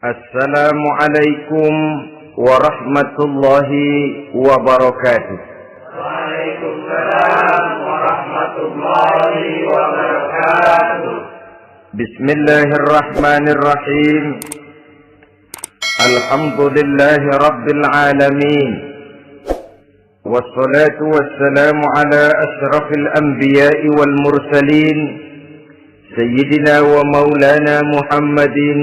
Assalamualaikum warahmatullahi wabarakatuh. Waalaikumsalam warahmatullahi wabarakatuh. Bismillahirrahmanirrahim. Alhamdulillahi rabbil alamin. Wassalatu wassalamu ala ashrafil anbiya'i wal mursalin, Sayyidina wa maulana Muhammadin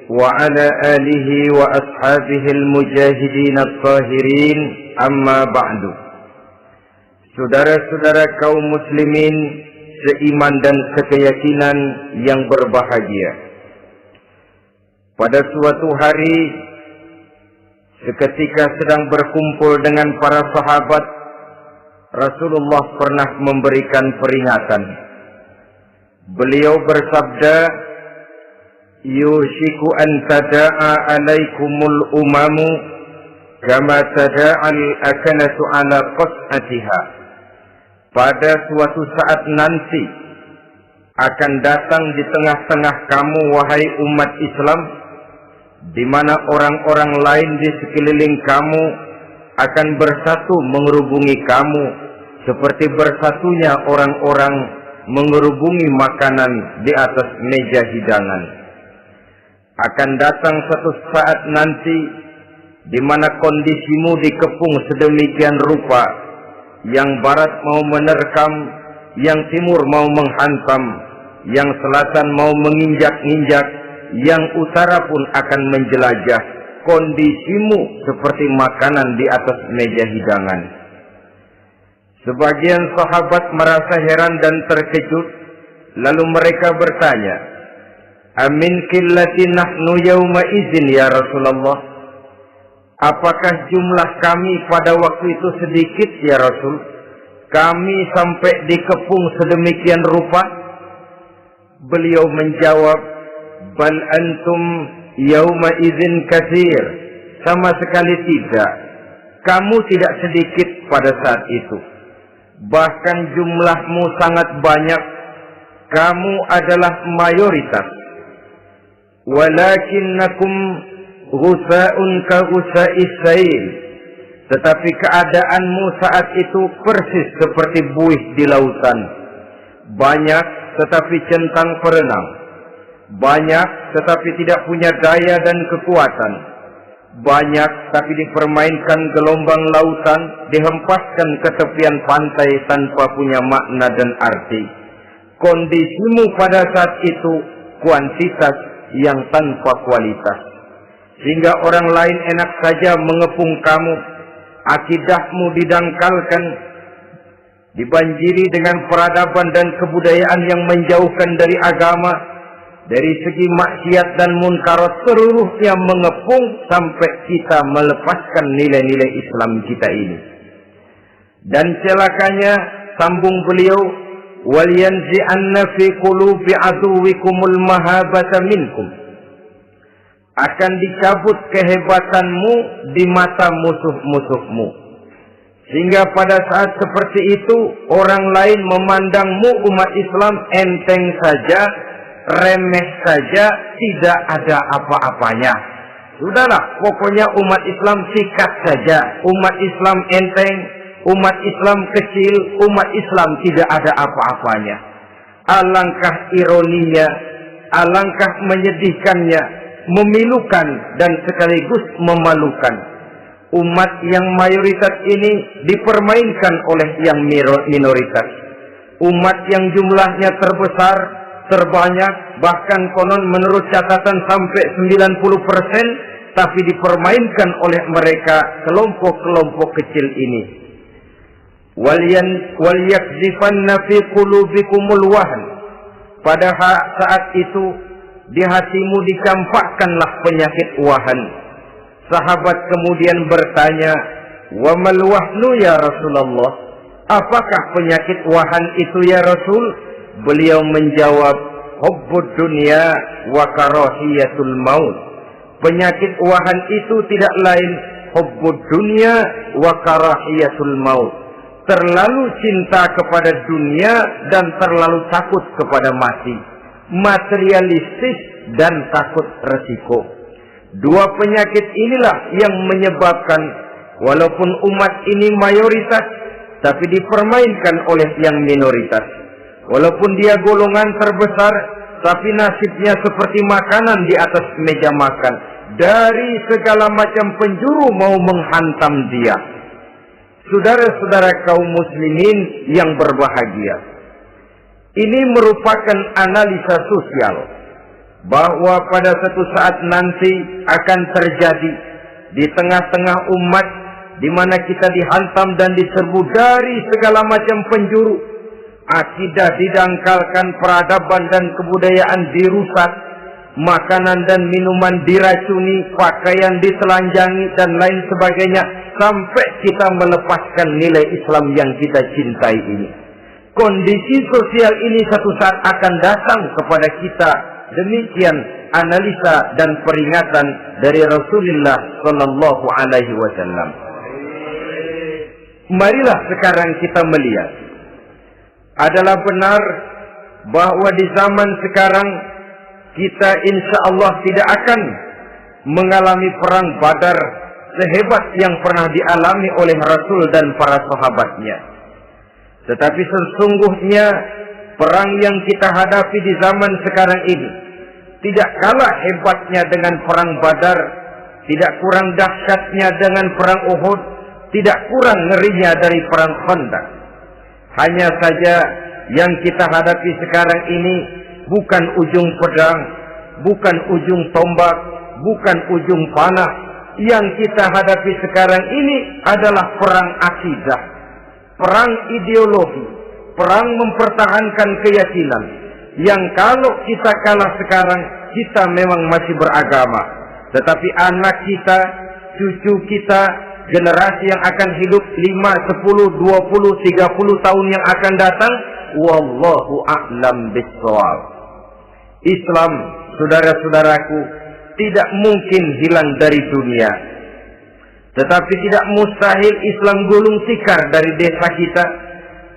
wa ala alihi wa ashabihi al-mujahidin at-tahirin, amma ba'du. Saudara-saudara kaum muslimin seiman dan sekeyakinan yang berbahagia, pada suatu hari seketika sedang berkumpul dengan para sahabat, Rasulullah pernah memberikan peringatan. Beliau bersabda, yushiku an tada'a alaikumul umamu kama tada'al akanatu ala qas'atiha. Pada suatu saat nanti akan datang di tengah-tengah kamu, wahai umat Islam, di mana orang-orang lain di sekeliling kamu akan bersatu mengerubungi kamu seperti bersatunya orang-orang mengerubungi makanan di atas meja hidangan. Akan datang satu saat nanti di mana kondisimu dikepung sedemikian rupa, yang barat mau menerkam, yang timur mau menghantam, yang selatan mau menginjak-injak, yang utara pun akan menjelajah. Kondisimu seperti makanan di atas meja hidangan. Sebagian sahabat merasa heran dan terkejut, lalu mereka bertanya, amin qillati nahnu yawma izin ya Rasulullah? Apakah jumlah kami pada waktu itu sedikit ya Rasul? Kami sampai dikepung sedemikian rupa? Beliau menjawab, bal antum yawma izin katsir. Sama sekali tidak. Kamu tidak sedikit pada saat itu. Bahkan jumlahmu sangat banyak. Kamu adalah mayoritas. Walakinnakum ghusa'un ka ghusa'is sail. Tetapi keadaanmu saat itu persis seperti buih di lautan. Banyak tetapi centang perenang. Banyak tetapi tidak punya daya dan kekuatan. Banyak tapi dipermainkan gelombang lautan, dihempaskan ke tepian pantai tanpa punya makna dan arti. Kondisimu pada saat itu kuantitas yang tanpa kualitas, sehingga orang lain enak saja mengepung kamu. Akidahmu didangkalkan, dibanjiri dengan peradaban dan kebudayaan yang menjauhkan dari agama. Dari segi maksiat dan munkarat seluruhnya mengepung sampai kita melepaskan nilai-nilai Islam kita ini. Dan celakanya, sambung beliau, wal yanzi'anna fi qulubi aduwikumul mahabata minkum. Akan dicabut kehebatanmu di mata musuh-musuhmu, sehingga pada saat seperti itu orang lain memandangmu umat Islam enteng saja, remeh saja, tidak ada apa-apanya. Sudahlah, pokoknya umat Islam sikat saja. Umat Islam enteng, umat Islam kecil, umat Islam tidak ada apa-apanya. Alangkah ironinya, alangkah menyedihkannya, memilukan dan sekaligus memalukan. Umat yang mayoritas ini dipermainkan oleh yang minoritas. Umat yang jumlahnya terbesar, terbanyak, bahkan konon menurut catatan sampai 90%, tapi dipermainkan oleh mereka kelompok-kelompok kecil ini. Wal yakzifanna fi qulubikumul wahn. Pada saat itu di hatimu dicampakkanlah penyakit wahan. Sahabat kemudian bertanya, wa mal wahnu ya Rasulullah? Apakah penyakit wahan itu ya Rasul? Beliau menjawab, hubbud dunya wa karahiyatul maut. Penyakit wahan itu tidak lain hubbud dunya wa karahiyatul maut. Terlalu cinta kepada dunia dan terlalu takut kepada mati. Materialistis dan takut resiko. Dua penyakit inilah yang menyebabkan walaupun umat ini mayoritas, tapi dipermainkan oleh yang minoritas. Walaupun dia golongan terbesar, tapi nasibnya seperti makanan di atas meja makan. Dari segala macam penjuru mau menghantam dia. Saudara-saudara kaum muslimin yang berbahagia, ini merupakan analisa sosial bahwa pada suatu saat nanti akan terjadi di tengah-tengah umat di mana kita dihantam dan diserbu dari segala macam penjuru. Akidah didangkalkan, peradaban dan kebudayaan dirusak, makanan dan minuman diracuni, pakaian ditelanjangi dan lain sebagainya, sampai kita melepaskan nilai Islam yang kita cintai ini. Kondisi sosial ini satu saat akan datang kepada kita. Demikian analisa dan peringatan dari Rasulullah Sallallahu Alaihi Wasallam. Marilah sekarang kita melihat, adalah benar bahwa di zaman sekarang kita insya Allah tidak akan mengalami perang Badar sehebat yang pernah dialami oleh Rasul dan para sahabatnya. Tetapi sesungguhnya perang yang kita hadapi di zaman sekarang ini tidak kalah hebatnya dengan perang Badar, tidak kurang dahsyatnya dengan perang Uhud, tidak kurang ngerinya dari perang Khandaq. Hanya saja yang kita hadapi sekarang ini bukan ujung pedang, bukan ujung tombak, bukan ujung panah. Yang kita hadapi sekarang ini adalah perang akidah, perang ideologi, perang mempertahankan keyakinan. Yang kalau kita kalah sekarang, kita memang masih beragama. Tetapi anak kita, cucu kita, generasi yang akan hidup 5, 10, 20, 30 tahun yang akan datang, wallahu a'lam bissawab. Islam, saudara-saudaraku, tidak mungkin hilang dari dunia. Tetapi tidak mustahil Islam gulung tikar dari desa kita.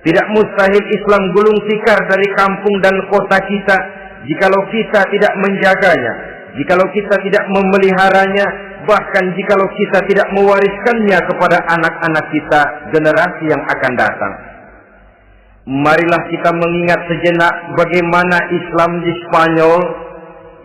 Tidak mustahil Islam gulung tikar dari kampung dan kota kita, jikalau kita tidak menjaganya, jikalau kita tidak memeliharanya, bahkan jikalau kita tidak mewariskannya kepada anak-anak kita, generasi yang akan datang. Marilah kita mengingat sejenak bagaimana Islam di Spanyol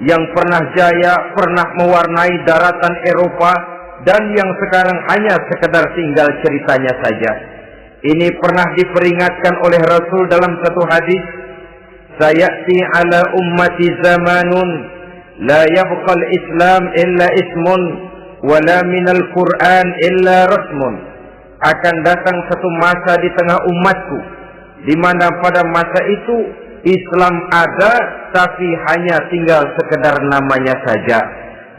yang pernah jaya, pernah mewarnai daratan Eropa, dan yang sekarang hanya sekedar tinggal ceritanya saja. Ini pernah diperingatkan oleh Rasul dalam satu hadis, sayati ala ummati zamanun la yabqal Islam illa ismun wala minal Quran illa rasmun. Akan datang satu masa di tengah umatku di mana pada masa itu Islam ada tapi hanya tinggal sekedar namanya saja,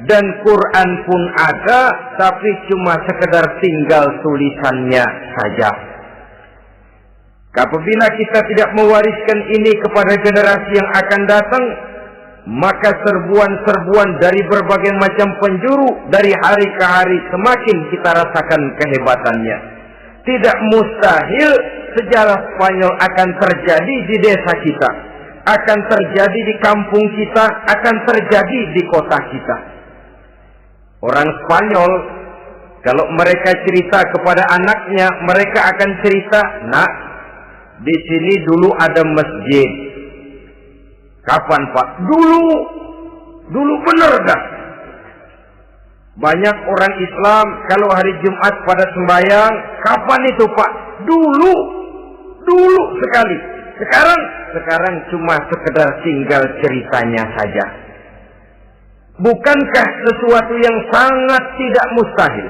dan Quran pun ada tapi cuma sekedar tinggal tulisannya saja. Apabila kita tidak mewariskan ini kepada generasi yang akan datang, maka serbuan-serbuan dari berbagai macam penjuru dari hari ke hari semakin kita rasakan kehebatannya. Tidak mustahil sejarah Spanyol akan terjadi di desa kita, akan terjadi di kampung kita, akan terjadi di kota kita. Orang Spanyol, kalau mereka cerita kepada anaknya, mereka akan cerita, nak, di sini dulu ada masjid. Kapan Pak? Dulu bener dah. Banyak orang Islam kalau hari Jumat pada sembahyang, kapan itu Pak? Dulu sekali. Sekarang cuma sekedar tinggal ceritanya saja. Bukankah sesuatu yang sangat tidak mustahil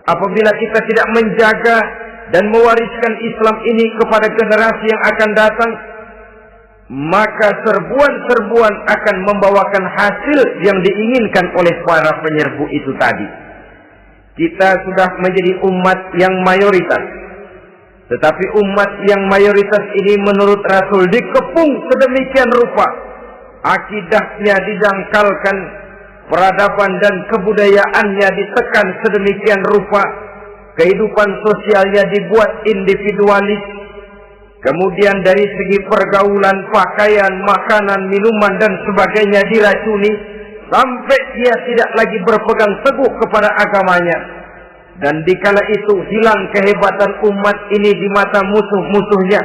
apabila kita tidak menjaga dan mewariskan Islam ini kepada generasi yang akan datang, maka serbuan-serbuan akan membawakan hasil yang diinginkan oleh para penyerbu itu tadi. Kita sudah menjadi umat yang mayoritas, tetapi umat yang mayoritas ini menurut Rasul dikepung sedemikian rupa, akidahnya didangkalkan, peradaban dan kebudayaannya ditekan sedemikian rupa, kehidupan sosialnya dibuat individualis, kemudian dari segi pergaulan, pakaian, makanan, minuman dan sebagainya diracuni, sampai dia tidak lagi berpegang teguh kepada agamanya. Dan dikala itu hilang kehebatan umat ini di mata musuh-musuhnya.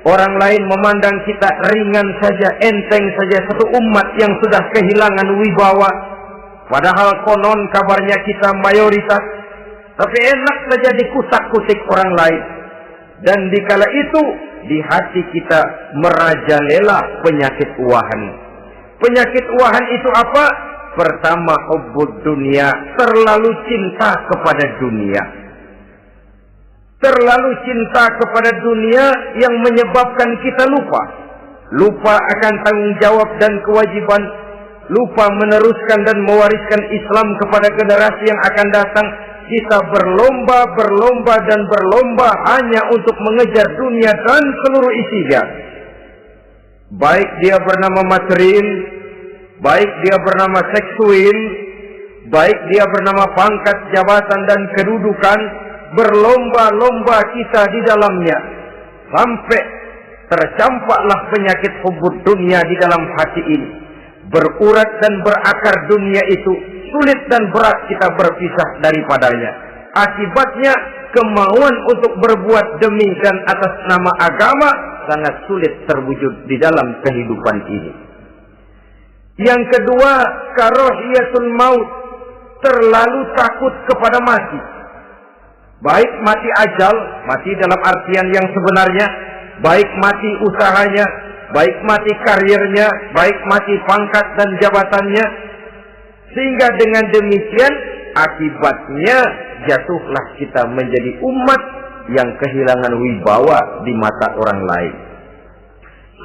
Orang lain memandang kita ringan saja, enteng saja, satu umat yang sudah kehilangan wibawa. Padahal konon kabarnya kita mayoritas, tapi enak saja dikutak-kutik orang lain. Dan dikala itu di hati kita merajalela penyakit uahan. Penyakit uahan itu apa? Pertama, hubbud dunia, terlalu cinta kepada dunia. Terlalu cinta kepada dunia yang menyebabkan kita lupa akan tanggung jawab dan kewajiban, lupa meneruskan dan mewariskan Islam kepada generasi yang akan datang. Kita berlomba hanya untuk mengejar dunia dan seluruh isinya. Baik dia bernama material, baik dia bernama seksual, baik dia bernama pangkat, jabatan dan kedudukan, berlomba-lomba kita di dalamnya. Sampai tercampaklah penyakit hubbud dunia di dalam hati ini. Berurat dan berakar dunia itu, sulit dan berat kita berpisah daripadanya. Akibatnya kemauan untuk berbuat demi dan atas nama agama sangat sulit terwujud di dalam kehidupan ini. Yang kedua, karahiyatul maut, terlalu takut kepada mati. Baik mati ajal, mati dalam artian yang sebenarnya, baik mati usahanya, baik mati karirnya, baik mati pangkat dan jabatannya. Sehingga dengan demikian akibatnya jatuhlah kita menjadi umat yang kehilangan wibawa di mata orang lain.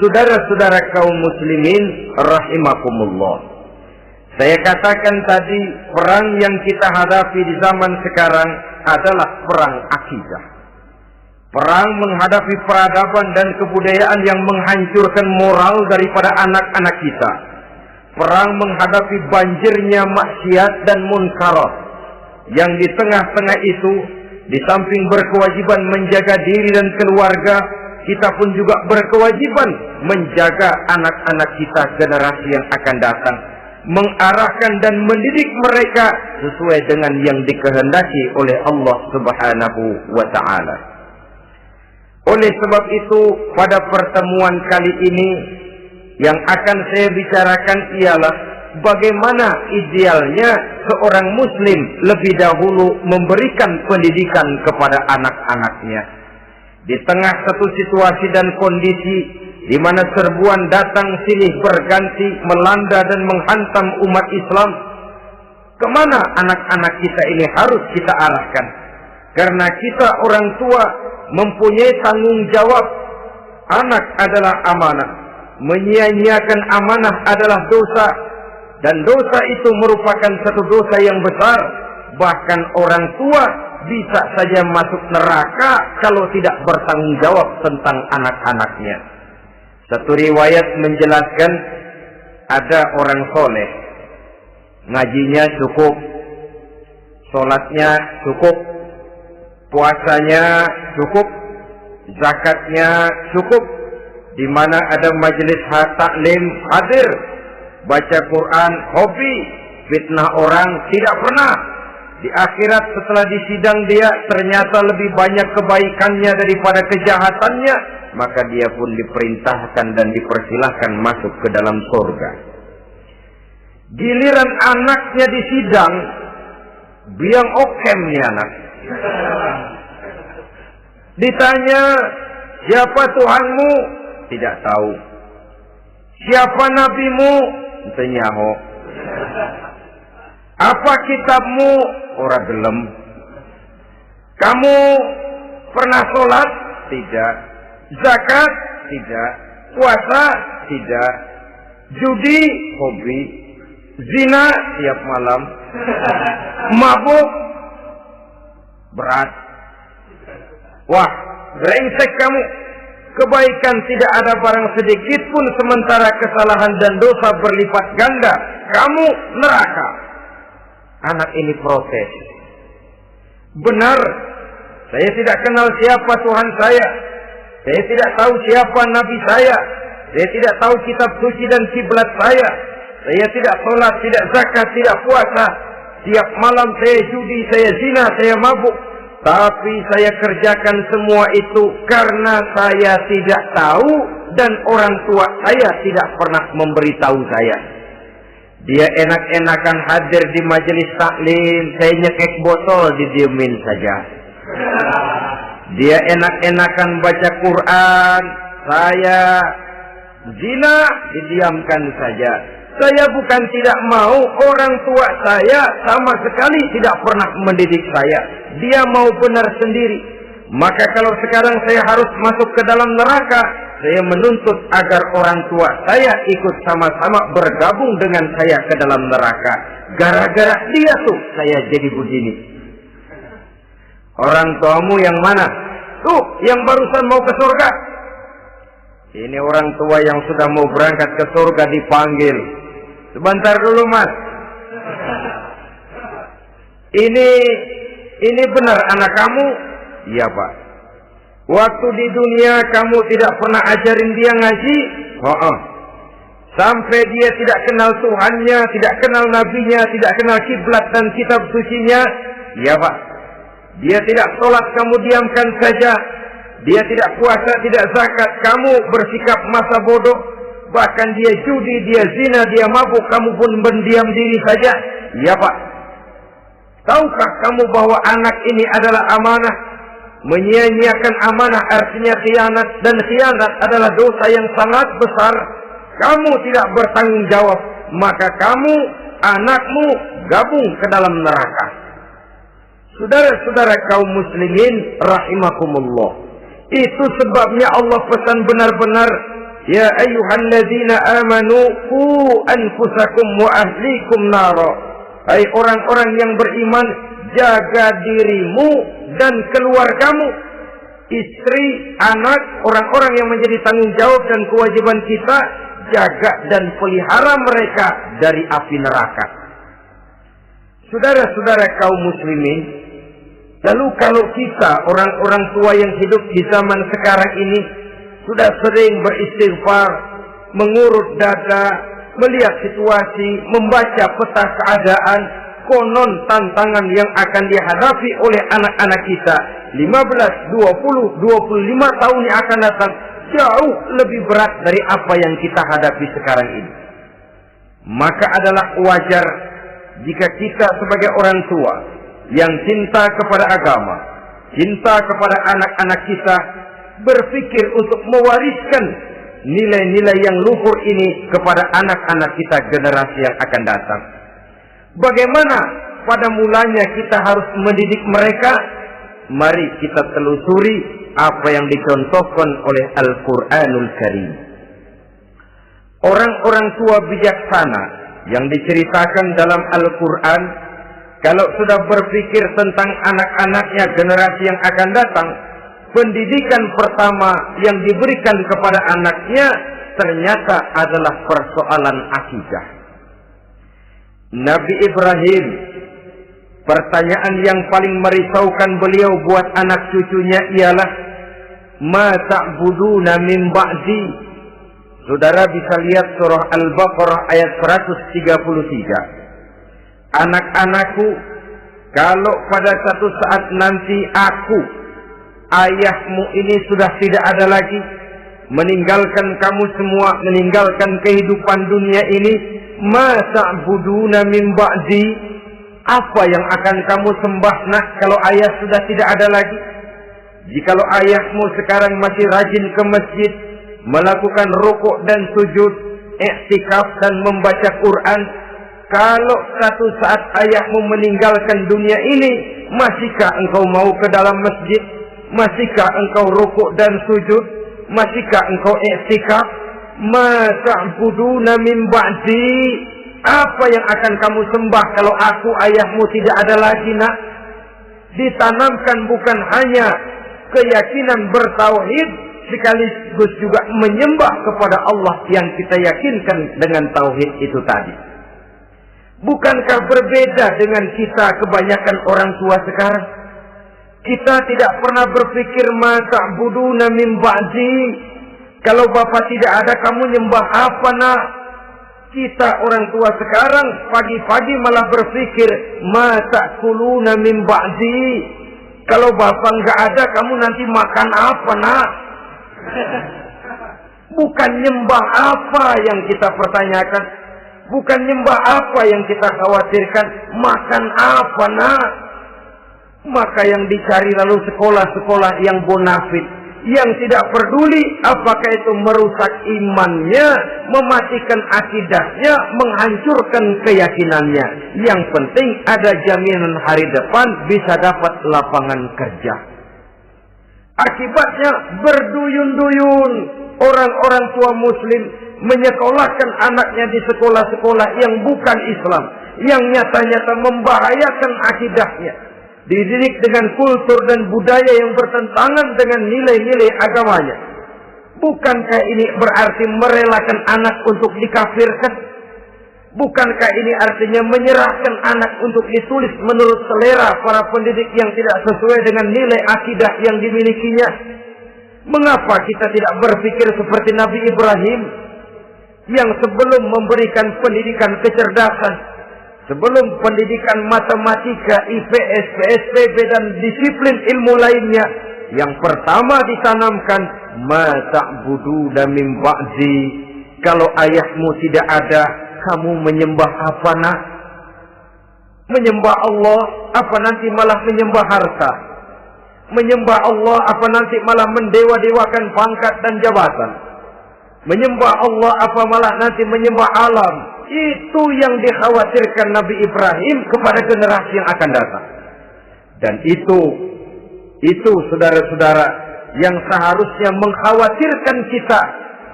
Saudara-saudara kaum muslimin rahimakumullah, saya katakan tadi, perang yang kita hadapi di zaman sekarang adalah perang akidah. Perang menghadapi peradaban dan kebudayaan yang menghancurkan moral daripada anak-anak kita. Perang menghadapi banjirnya maksiat dan munkarat, yang di tengah-tengah itu, di samping berkewajiban menjaga diri dan keluarga, kita pun juga berkewajiban menjaga anak-anak kita, generasi yang akan datang, mengarahkan dan mendidik mereka sesuai dengan yang dikehendaki oleh Allah Subhanahu wa Ta'ala. Oleh sebab itu, pada pertemuan kali ini yang akan saya bicarakan ialah bagaimana idealnya seorang muslim lebih dahulu memberikan pendidikan kepada anak-anaknya. Di tengah satu situasi dan kondisi di mana serbuan datang silih berganti melanda dan menghantam umat Islam, kemana anak-anak kita ini harus kita arahkan? Karena kita orang tua mempunyai tanggung jawab. Anak adalah amanah. Menyia-nyiakan amanah adalah dosa. Dan dosa itu merupakan satu dosa yang besar. Bahkan orang tua bisa saja masuk neraka kalau tidak bertanggung jawab tentang anak-anaknya. Satu riwayat menjelaskan ada orang soleh, ngajinya cukup, sholatnya cukup, puasanya cukup, zakatnya cukup, di mana ada majelis taklim hadir, baca Quran hobi, fitnah orang tidak pernah. Di akhirat setelah disidang dia ternyata lebih banyak kebaikannya daripada kejahatannya, maka dia pun diperintahkan dan dipersilahkan masuk ke dalam surga. Giliran anaknya disidang, biang okem nih anak. Ditanya, siapa Tuhanmu? Tidak tahu. Siapa nabimu? Nyaho. Apa kitabmu? Ora gelem. Kamu pernah sholat? Tidak. Zakat? Tidak. Puasa? Tidak. Judi? Hobi. Zina? Tiap malam. Mabuk? Berat. Wah, brengsek kamu. Kebaikan tidak ada barang sedikit pun, sementara kesalahan dan dosa berlipat ganda. Kamu neraka. Anak ini protes. Benar, saya tidak kenal siapa Tuhan saya. Saya tidak tahu siapa nabi saya. Saya tidak tahu kitab suci dan kiblat saya. Saya tidak sholat, tidak zakat, tidak puasa. Tiap malam saya judi, saya zina, saya mabuk. Tapi saya kerjakan semua itu karena saya tidak tahu dan orang tua saya tidak pernah memberitahu saya. Dia enak-enakan hadir di majelis taklim, saya nyekek botol, didiemin saja. Dia enak-enakan baca Quran, saya zina, didiamkan saja. Saya bukan tidak mau, orang tua saya sama sekali tidak pernah mendidik saya. Dia mau benar sendiri. Maka kalau sekarang saya harus masuk ke dalam neraka, saya menuntut agar orang tua saya ikut sama-sama bergabung dengan saya ke dalam neraka. Gara-gara dia tuh saya jadi begini. Orang tuamu yang mana? Tuh, yang barusan mau ke surga. Ini orang tua yang sudah mau berangkat ke surga dipanggil. Sebentar dulu, Mas. Ini benar anak kamu? Iya, Pak. Waktu di dunia kamu tidak pernah ajarin dia ngaji? Sampai dia tidak kenal Tuhannya, tidak kenal nabinya, tidak kenal kiblat dan kitab sucinya? Iya, Pak. Dia tidak sholat, kamu diamkan saja. Dia tidak puasa, tidak zakat, kamu bersikap masa bodoh. Bahkan dia judi, dia zina, dia mabuk, kamu pun berdiam diri saja. Iya, Pak. Tahukah kamu bahwa anak ini adalah amanah? Menyia-nyiakan amanah artinya khianat, dan khianat adalah dosa yang sangat besar. Kamu tidak bertanggung jawab, maka kamu, anakmu gabung ke dalam neraka. Saudara-saudara kaum muslimin rahimakumullah. Itu sebabnya Allah pesan benar-benar, ya ayyuhalladzina amanu qu anfusakum wa ahlikum nara. Hai orang-orang yang beriman, jaga dirimu dan keluargamu, istri, anak, orang-orang yang menjadi tanggung jawab dan kewajiban kita, jaga dan pelihara mereka dari api neraka. Saudara-saudara kaum muslimin, lalu kalau kita orang-orang tua yang hidup di zaman sekarang ini sudah sering beristighfar, mengurut dada, melihat situasi, membaca peta keadaan, konon tantangan yang akan dihadapi oleh anak-anak kita 15, 20, 25 tahun yang akan datang jauh lebih berat dari apa yang kita hadapi sekarang ini. Maka adalah wajar jika kita sebagai orang tua yang cinta kepada agama, cinta kepada anak-anak kita, berpikir untuk mewariskan nilai-nilai yang luhur ini kepada anak-anak kita generasi yang akan datang. Bagaimana pada mulanya kita harus mendidik mereka? Mari kita telusuri apa yang dicontohkan oleh Al-Quranul Karim. Orang-orang tua bijaksana yang diceritakan dalam Al-Quran, kalau sudah berpikir tentang anak-anaknya generasi yang akan datang, pendidikan pertama yang diberikan kepada anaknya ternyata adalah persoalan akidah. Nabi Ibrahim, pertanyaan yang paling merisaukan beliau buat anak cucunya ialah, ma ta'buduna min ba'di. Saudara bisa lihat surah Al-Baqarah ayat 133. Anak-anakku, kalau pada satu saat nanti aku, ayahmu ini sudah tidak ada lagi, meninggalkan kamu semua, meninggalkan kehidupan dunia ini, ma ta'buduna min ba'di, apa yang akan kamu sembah nak kalau ayah sudah tidak ada lagi? Jikalau ayahmu sekarang masih rajin ke masjid, melakukan rukuk dan sujud, i'tikaf dan membaca Quran, kalau satu saat ayahmu meninggalkan dunia ini, masihkah engkau mau ke dalam masjid? Masihkah engkau rukuk dan sujud? Masihkah engkau i'tikaf? Ma ta'buduna min ba'di, apa yang akan kamu sembah kalau aku ayahmu tidak ada lagi nak? Ditanamkan bukan hanya keyakinan bertauhid, sekaligus juga menyembah kepada Allah yang kita yakinkan dengan tauhid itu tadi. Bukankah berbeda dengan kita kebanyakan orang tua sekarang? Kita tidak pernah berpikir ma ta'buduna min ba'di. Kalau bapak tidak ada, kamu nyembah apa nak? Kita orang tua sekarang pagi-pagi malah berpikir ma ta'kuluna min ba'di. Kalau bapak nggak ada, kamu nanti makan apa nak? Bukan nyembah apa yang kita pertanyakan, bukan nyembah apa yang kita khawatirkan, makan apa nak? Maka yang dicari lalu sekolah-sekolah yang bonafit, yang tidak peduli apakah itu merusak imannya, mematikan akidahnya, menghancurkan keyakinannya. Yang penting ada jaminan hari depan bisa dapat lapangan kerja. Akibatnya berduyun-duyun orang-orang tua muslim menyekolahkan anaknya di sekolah-sekolah yang bukan Islam, yang nyata-nyata membahayakan akidahnya, dididik dengan kultur dan budaya yang bertentangan dengan nilai-nilai agamanya. Bukankah ini berarti merelakan anak untuk dikafirkan? Bukankah ini artinya menyerahkan anak untuk ditulis menurut selera para pendidik yang tidak sesuai dengan nilai akidah yang dimilikinya? Mengapa kita tidak berpikir seperti Nabi Ibrahim yang sebelum memberikan pendidikan kecerdasan, sebelum pendidikan matematika, IPS, PSBB dan disiplin ilmu lainnya, yang pertama ditanamkan ma ta'buduna min ba'di. Kalau ayahmu tidak ada, kamu menyembah apa nak? Menyembah Allah apa nanti malah menyembah harta? Menyembah Allah apa nanti malah mendewa-dewakan pangkat dan jabatan? Menyembah Allah apa malah nanti menyembah alam? Itu yang dikhawatirkan Nabi Ibrahim kepada generasi yang akan datang. Dan itu saudara-saudara yang seharusnya mengkhawatirkan kita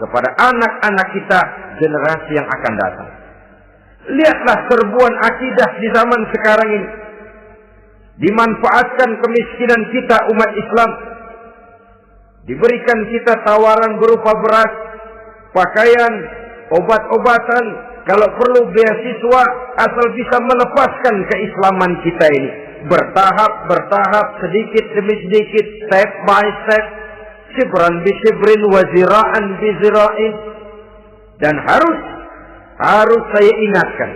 kepada anak-anak kita generasi yang akan datang. Lihatlah serbuan akidah di zaman sekarang ini. Dimanfaatkan kemiskinan kita umat Islam. Diberikan kita tawaran berupa beras, pakaian, obat-obatan, kalau perlu beasiswa, asal bisa melepaskan keislaman kita ini. Bertahap, sedikit demi sedikit, step by step, shibran bi shibrin wa zira'an bi zira'in. Dan harus saya ingatkan,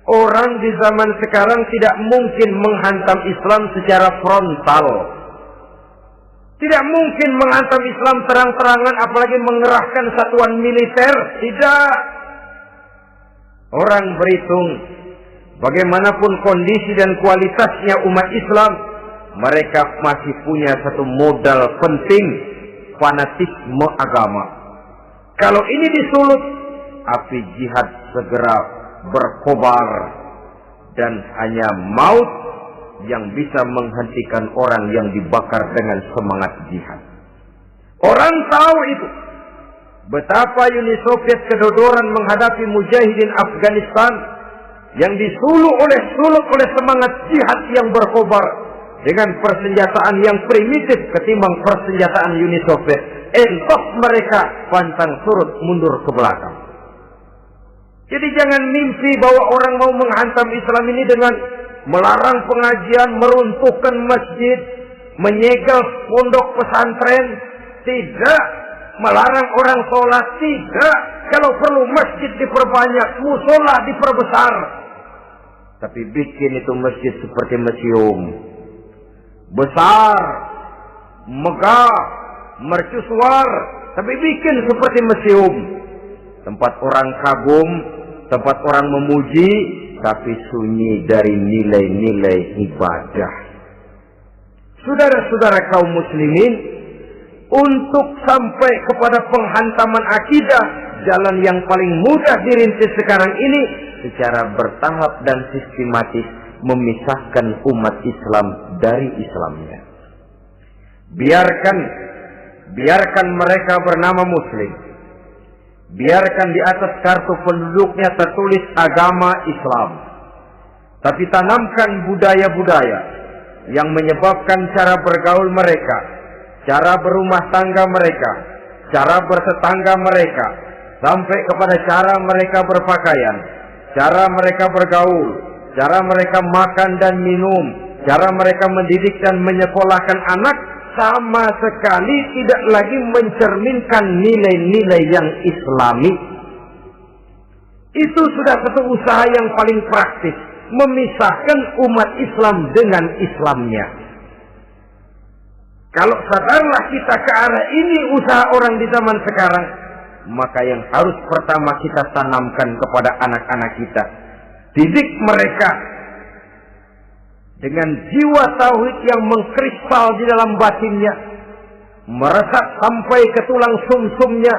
orang di zaman sekarang tidak mungkin menghantam Islam secara frontal. Tidak mungkin menghantam Islam terang-terangan, apalagi mengerahkan satuan militer. Tidak. Orang berhitung bagaimanapun kondisi dan kualitasnya umat Islam, mereka masih punya satu modal penting, fanatisme agama. Kalau ini disulut, api jihad segera berkobar dan hanya maut yang bisa menghentikan orang yang dibakar dengan semangat jihad. Orang tahu itu. Betapa Uni Soviet kedodoran menghadapi mujahidin Afghanistan yang disulut oleh semangat jihad yang berkobar dengan persenjataan yang primitif ketimbang persenjataan Uni Soviet. Entok mereka pantang surut mundur ke belakang. Jadi jangan mimpi bahwa orang mau menghantam Islam ini dengan melarang pengajian, meruntuhkan masjid, menyegel pondok pesantren. Tidak. Melarang orang sholat. Tidak. Kalau perlu masjid diperbanyak, musola diperbesar. Tapi bikin itu masjid seperti museum. Besar, megah, mercusuar. Tapi bikin seperti museum. Tempat orang kagum, tempat orang memuji, tapi sunyi dari nilai-nilai ibadah. Saudara-saudara kaum muslimin, untuk sampai kepada penghantaman akidah, jalan yang paling mudah dirintis sekarang ini secara bertahap dan sistematis memisahkan umat Islam dari Islamnya. Biarkan mereka bernama Muslim. Biarkan di atas kartu penduduknya tertulis agama Islam. Tapi tanamkan budaya-budaya yang menyebabkan cara bergaul mereka, cara berumah tangga mereka, cara bertetangga mereka, sampai kepada cara mereka berpakaian, cara mereka bergaul, cara mereka makan dan minum, cara mereka mendidik dan menyekolahkan anak sama sekali tidak lagi mencerminkan nilai-nilai yang islami. Itu sudah satu usaha yang paling praktis, memisahkan umat Islam dengan Islamnya. Kalau sadarlah kita ke arah ini usaha orang di zaman sekarang, maka yang harus pertama kita tanamkan kepada anak-anak kita, didik mereka dengan jiwa tauhid yang mengkristal di dalam batinnya, meresap sampai ke tulang sumsumnya,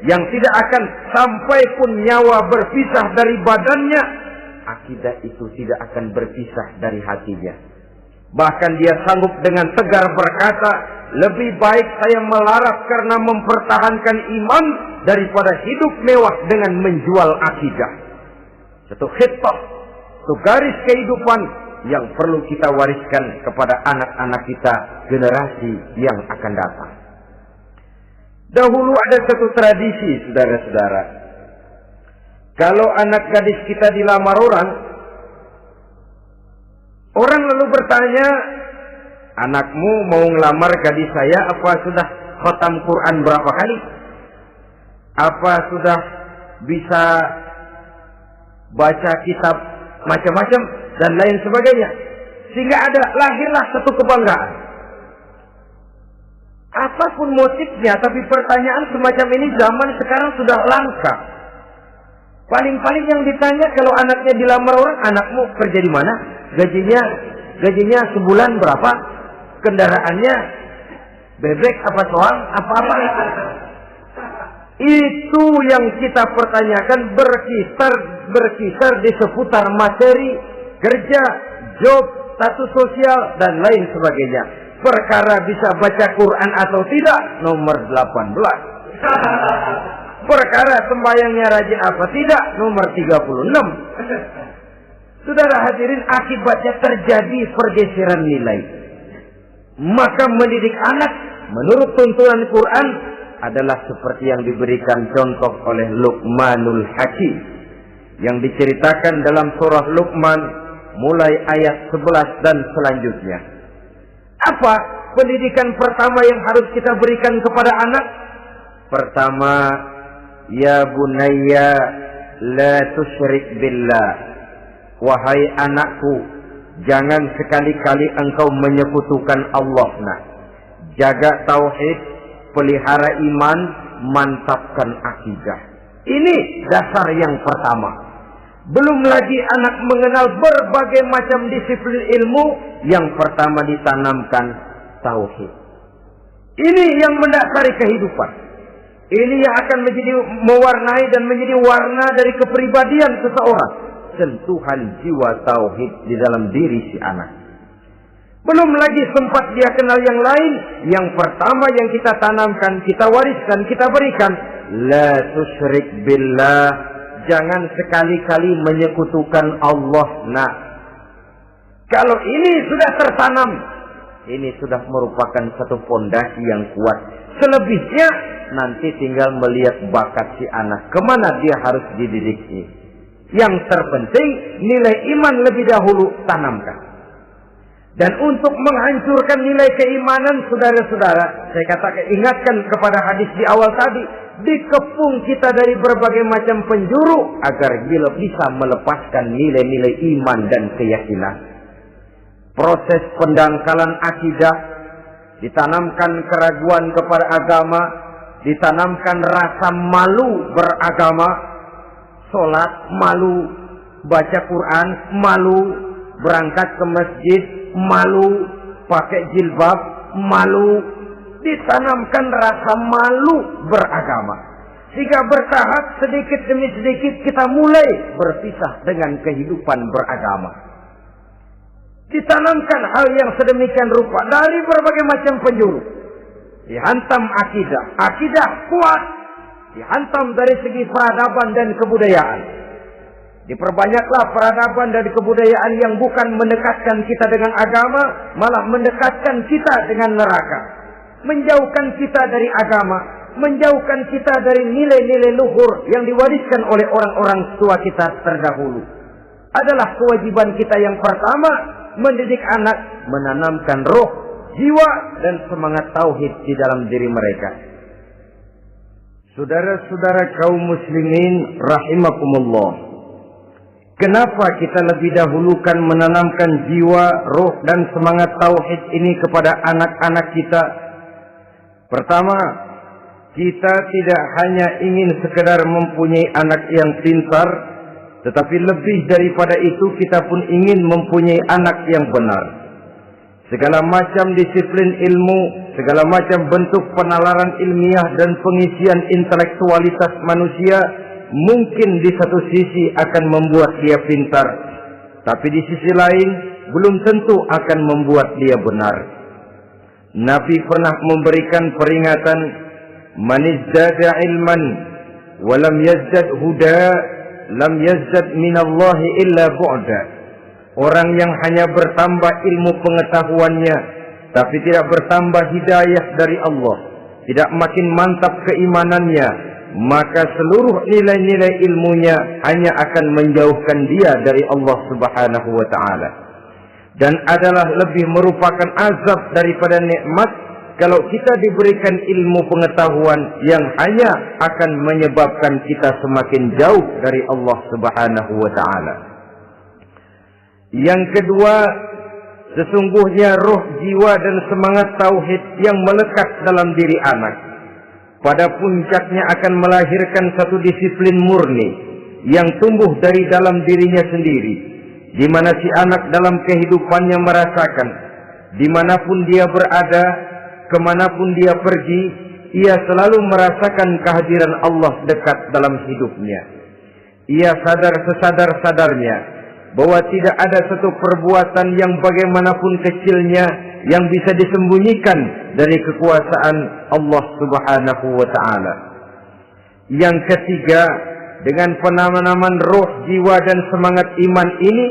yang tidak akan sampai pun nyawa berpisah dari badannya. Akidah itu tidak akan berpisah dari hatinya. Bahkan dia sanggup dengan tegar berkata, lebih baik saya melarat karena mempertahankan iman daripada hidup mewah dengan menjual akidah. Satu khitbah, satu garis kehidupan yang perlu kita wariskan kepada anak-anak kita, generasi yang akan datang. Dahulu ada satu tradisi, saudara-saudara. Kalau anak gadis kita dilamar orang lalu bertanya, anakmu mau ngelamar gadis saya, apa sudah khatam Quran berapa kali? Apa sudah bisa baca kitab macam-macam dan lain sebagainya? Sehingga lahirlah satu kebanggaan. Apapun motifnya, tapi pertanyaan semacam ini zaman sekarang sudah langka. Paling-paling yang ditanya kalau anaknya dilamar orang, anakmu kerja di mana? Gajinya sebulan berapa? Kendaraannya bebek apa soal? Apa-apa? Itu yang kita pertanyakan, berkisar di seputar materi, kerja, job, status sosial, dan lain sebagainya. Perkara bisa baca Quran atau tidak, nomor 18. Perkara sembahyangnya rajin apa tidak, nomor 36. Saudara hadirin, akibatnya terjadi pergeseran nilai. Maka mendidik anak menurut tuntunan Quran adalah seperti yang diberikan contoh oleh Luqmanul Hakim, yang diceritakan dalam surah Luqman mulai ayat 11 dan selanjutnya. Apa pendidikan pertama yang harus kita berikan kepada anak? Pertama, ya bunayya la tusyrik billah. Wahai anakku, jangan sekali-kali engkau menyekutukan Allah. Jaga tauhid, pelihara iman, mantapkan akidah. Ini dasar yang pertama. Belum lagi anak mengenal berbagai macam disiplin ilmu, yang pertama ditanamkan tauhid. Ini yang mendasari kehidupan. Ini yang akan menjadi mewarnai dan menjadi warna dari kepribadian seseorang. Sentuhan jiwa tauhid di dalam diri si anak. Belum lagi sempat dia kenal yang lain. Yang pertama yang kita tanamkan, kita wariskan, kita berikan, la tusyrik billah. Jangan sekali-kali menyekutukan Allah. Nah, kalau ini sudah tertanam, ini sudah merupakan satu fondasi yang kuat. Selebihnya nanti tinggal melihat bakat si anak, kemana dia harus dididiknya. Yang terpenting nilai iman lebih dahulu tanamkan. Dan untuk menghancurkan nilai keimanan, saudara-saudara, saya katakan, ingatkan kepada hadis di awal tadi, dikepung kita dari berbagai macam penjuru agar bisa melepaskan nilai-nilai iman dan keyakinan. Proses pendangkalan akidah, ditanamkan keraguan kepada agama, ditanamkan rasa malu beragama, sholat malu, baca Quran malu, berangkat ke masjid malu, pakai jilbab malu, ditanamkan rasa malu beragama. Sehingga bertahap sedikit demi sedikit kita mulai berpisah dengan kehidupan beragama. Ditanamkan hal yang sedemikian rupa dari berbagai macam penjuru. Dihantam akidah, akidah kuat. Dihantam dari segi peradaban dan kebudayaan. Diperbanyaklah peradaban dan kebudayaan yang bukan mendekatkan kita dengan agama, malah mendekatkan kita dengan neraka. Menjauhkan kita dari agama, menjauhkan kita dari nilai-nilai luhur yang diwariskan oleh orang-orang tua kita terdahulu. Adalah kewajiban kita yang pertama, mendidik anak, menanamkan roh, jiwa, dan semangat tauhid di dalam diri mereka. Saudara-saudara kaum muslimin rahimakumullah, kenapa kita lebih dahulukan menanamkan jiwa, roh, dan semangat tauhid ini kepada anak-anak kita? Pertama, kita tidak hanya ingin sekedar mempunyai anak yang pintar, tetapi lebih daripada itu kita pun ingin mempunyai anak yang benar. Segala macam disiplin ilmu, segala macam bentuk penalaran ilmiah dan pengisian intelektualitas manusia mungkin di satu sisi akan membuat dia pintar, tapi di sisi lain belum tentu akan membuat dia benar. Nabi pernah memberikan peringatan, man izdada ilman wa lam yazdad huda lam yazdad minallahi illa bu'da. Orang yang hanya bertambah ilmu pengetahuannya tapi tidak bertambah hidayah dari Allah, tidak makin mantap keimanannya, maka seluruh nilai-nilai ilmunya hanya akan menjauhkan dia dari Allah Subhanahu wa ta'ala. Dan adalah lebih merupakan azab daripada nikmat kalau kita diberikan ilmu pengetahuan yang hanya akan menyebabkan kita semakin jauh dari Allah Subhanahu wa ta'ala. Yang kedua, sesungguhnya roh, jiwa, dan semangat tauhid yang melekat dalam diri anak pada puncaknya akan melahirkan satu disiplin murni yang tumbuh dari dalam dirinya sendiri, di mana si anak dalam kehidupannya merasakan dimanapun dia berada, kemanapun dia pergi, ia selalu merasakan kehadiran Allah dekat dalam hidupnya. Ia sadar sesadar-sadarnya bahwa tidak ada satu perbuatan yang bagaimanapun kecilnya yang bisa disembunyikan dari kekuasaan Allah Subhanahu wa ta'ala. Yang ketiga, dengan penanaman roh, jiwa, dan semangat iman ini,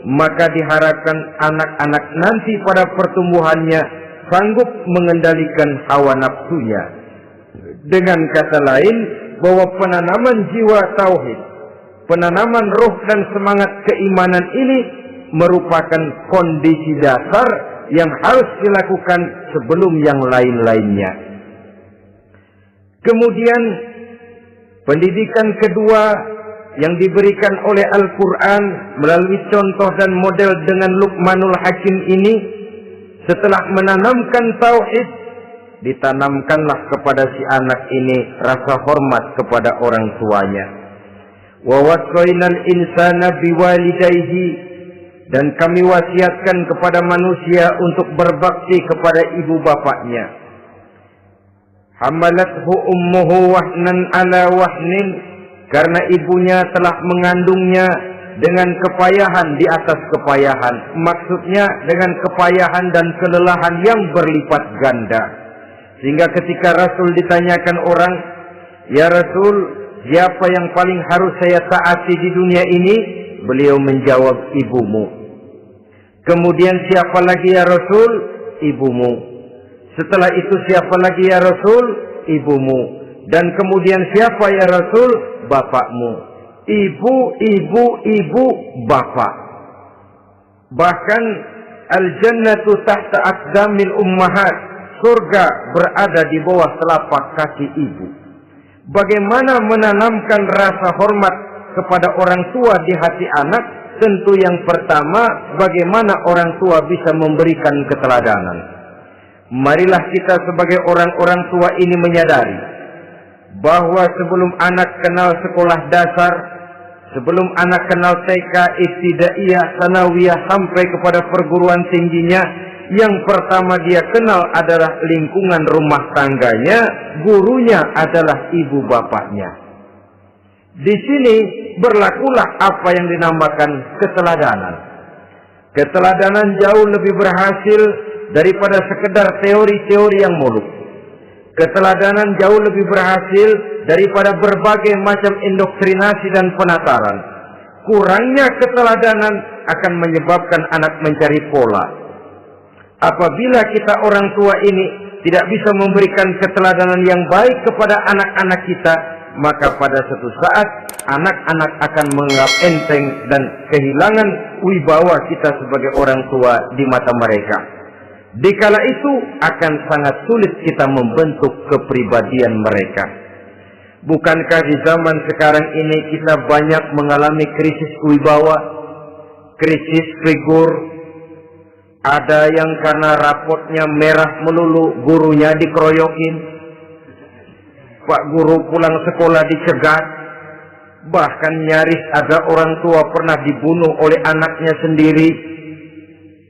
maka diharapkan anak-anak nanti pada pertumbuhannya sanggup mengendalikan hawa nafsunya. Dengan kata lain, bahwa penanaman jiwa tauhid, penanaman roh dan semangat keimanan ini merupakan kondisi dasar yang harus dilakukan sebelum yang lain-lainnya. Kemudian pendidikan kedua yang diberikan oleh Al-Quran melalui contoh dan model dengan Luqmanul Hakim ini, setelah menanamkan tauhid, ditanamkanlah kepada si anak ini rasa hormat kepada orang tuanya. Wa wassaynal insana biwalidayhi, dan kami wasiatkan kepada manusia untuk berbakti kepada ibu bapaknya. Hamalathu ummuhu wahnan ala wahnin, karena ibunya telah mengandungnya dengan kepayahan di atas kepayahan. Maksudnya dengan kepayahan dan kelelahan yang berlipat ganda. Sehingga ketika Rasul ditanyakan orang, "Ya Rasul, siapa yang paling harus saya taati di dunia ini?" Beliau menjawab, "Ibumu." Kemudian, "Siapa lagi ya Rasul?" "Ibumu." Setelah itu, "Siapa lagi ya Rasul?" "Ibumu." Dan kemudian, "Siapa ya Rasul?" "Bapakmu." Ibu, ibu, ibu, bapak. Bahkan al-jannatu tahta aqdamil ummahat, surga berada di bawah telapak kaki ibu. Bagaimana menanamkan rasa hormat kepada orang tua di hati anak? Tentu yang pertama, bagaimana orang tua bisa memberikan keteladanan. Marilah kita sebagai orang-orang tua ini menyadari bahwa sebelum anak kenal sekolah dasar, sebelum anak kenal TK, ibtidaiyah, sanawiyah, sampai kepada perguruan tingginya, yang pertama dia kenal adalah lingkungan rumah tangganya, gurunya adalah ibu bapaknya. Di sini berlakulah apa yang dinamakan keteladanan. Keteladanan jauh lebih berhasil daripada sekedar teori-teori yang muluk. Keteladanan jauh lebih berhasil daripada berbagai macam indoktrinasi dan penataran. Kurangnya keteladanan akan menyebabkan anak mencari pola. Apabila kita orang tua ini tidak bisa memberikan keteladanan yang baik kepada anak-anak kita, maka pada suatu saat anak-anak akan menganggap enteng dan kehilangan wibawa kita sebagai orang tua di mata mereka. Dikala itu akan sangat sulit kita membentuk kepribadian mereka. Bukankah di zaman sekarang ini kita banyak mengalami krisis wibawa, krisis figur? Ada yang karena rapotnya merah melulu, gurunya dikeroyokin. Pak guru pulang sekolah dicegat. Bahkan nyaris ada orang tua pernah dibunuh oleh anaknya sendiri.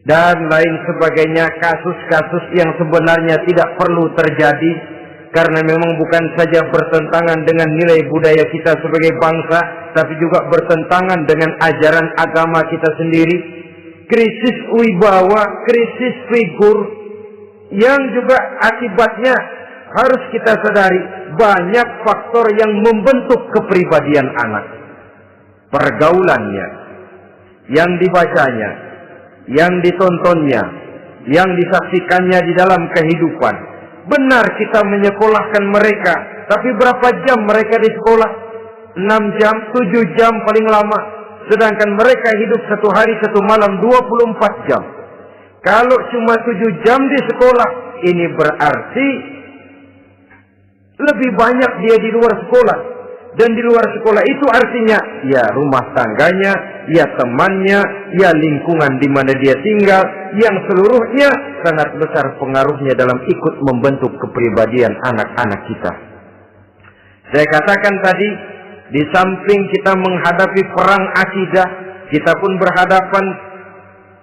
Dan lain sebagainya, kasus-kasus yang sebenarnya tidak perlu terjadi. Karena memang bukan saja bertentangan dengan nilai budaya kita sebagai bangsa, tapi juga bertentangan dengan ajaran agama kita sendiri. Krisis wibawa, krisis figur, yang juga akibatnya harus kita sadari banyak faktor yang membentuk kepribadian anak. Pergaulannya, yang dibacanya, yang ditontonnya, yang disaksikannya di dalam kehidupan. Benar kita menyekolahkan mereka, tapi berapa jam mereka di sekolah? 6 jam, 7 jam paling lama. Sedangkan mereka hidup 1 hari 1 malam 24 jam. Kalau cuma 7 jam di sekolah, ini berarti lebih banyak dia di luar sekolah. Dan di luar sekolah itu artinya ya rumah tangganya, ya temannya, ya lingkungan di mana dia tinggal, yang seluruhnya sangat besar pengaruhnya dalam ikut membentuk kepribadian anak-anak kita. Saya katakan tadi, di samping kita menghadapi perang akidah, kita pun berhadapan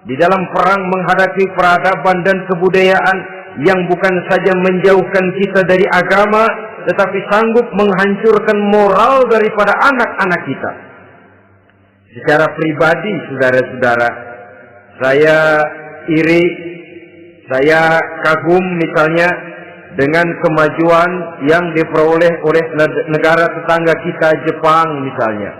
di dalam perang menghadapi peradaban dan kebudayaan yang bukan saja menjauhkan kita dari agama, tetapi sanggup menghancurkan moral daripada anak-anak kita. Secara pribadi, saudara-saudara, saya iri, saya kagum misalnya dengan kemajuan yang diperoleh oleh negara tetangga kita, Jepang misalnya.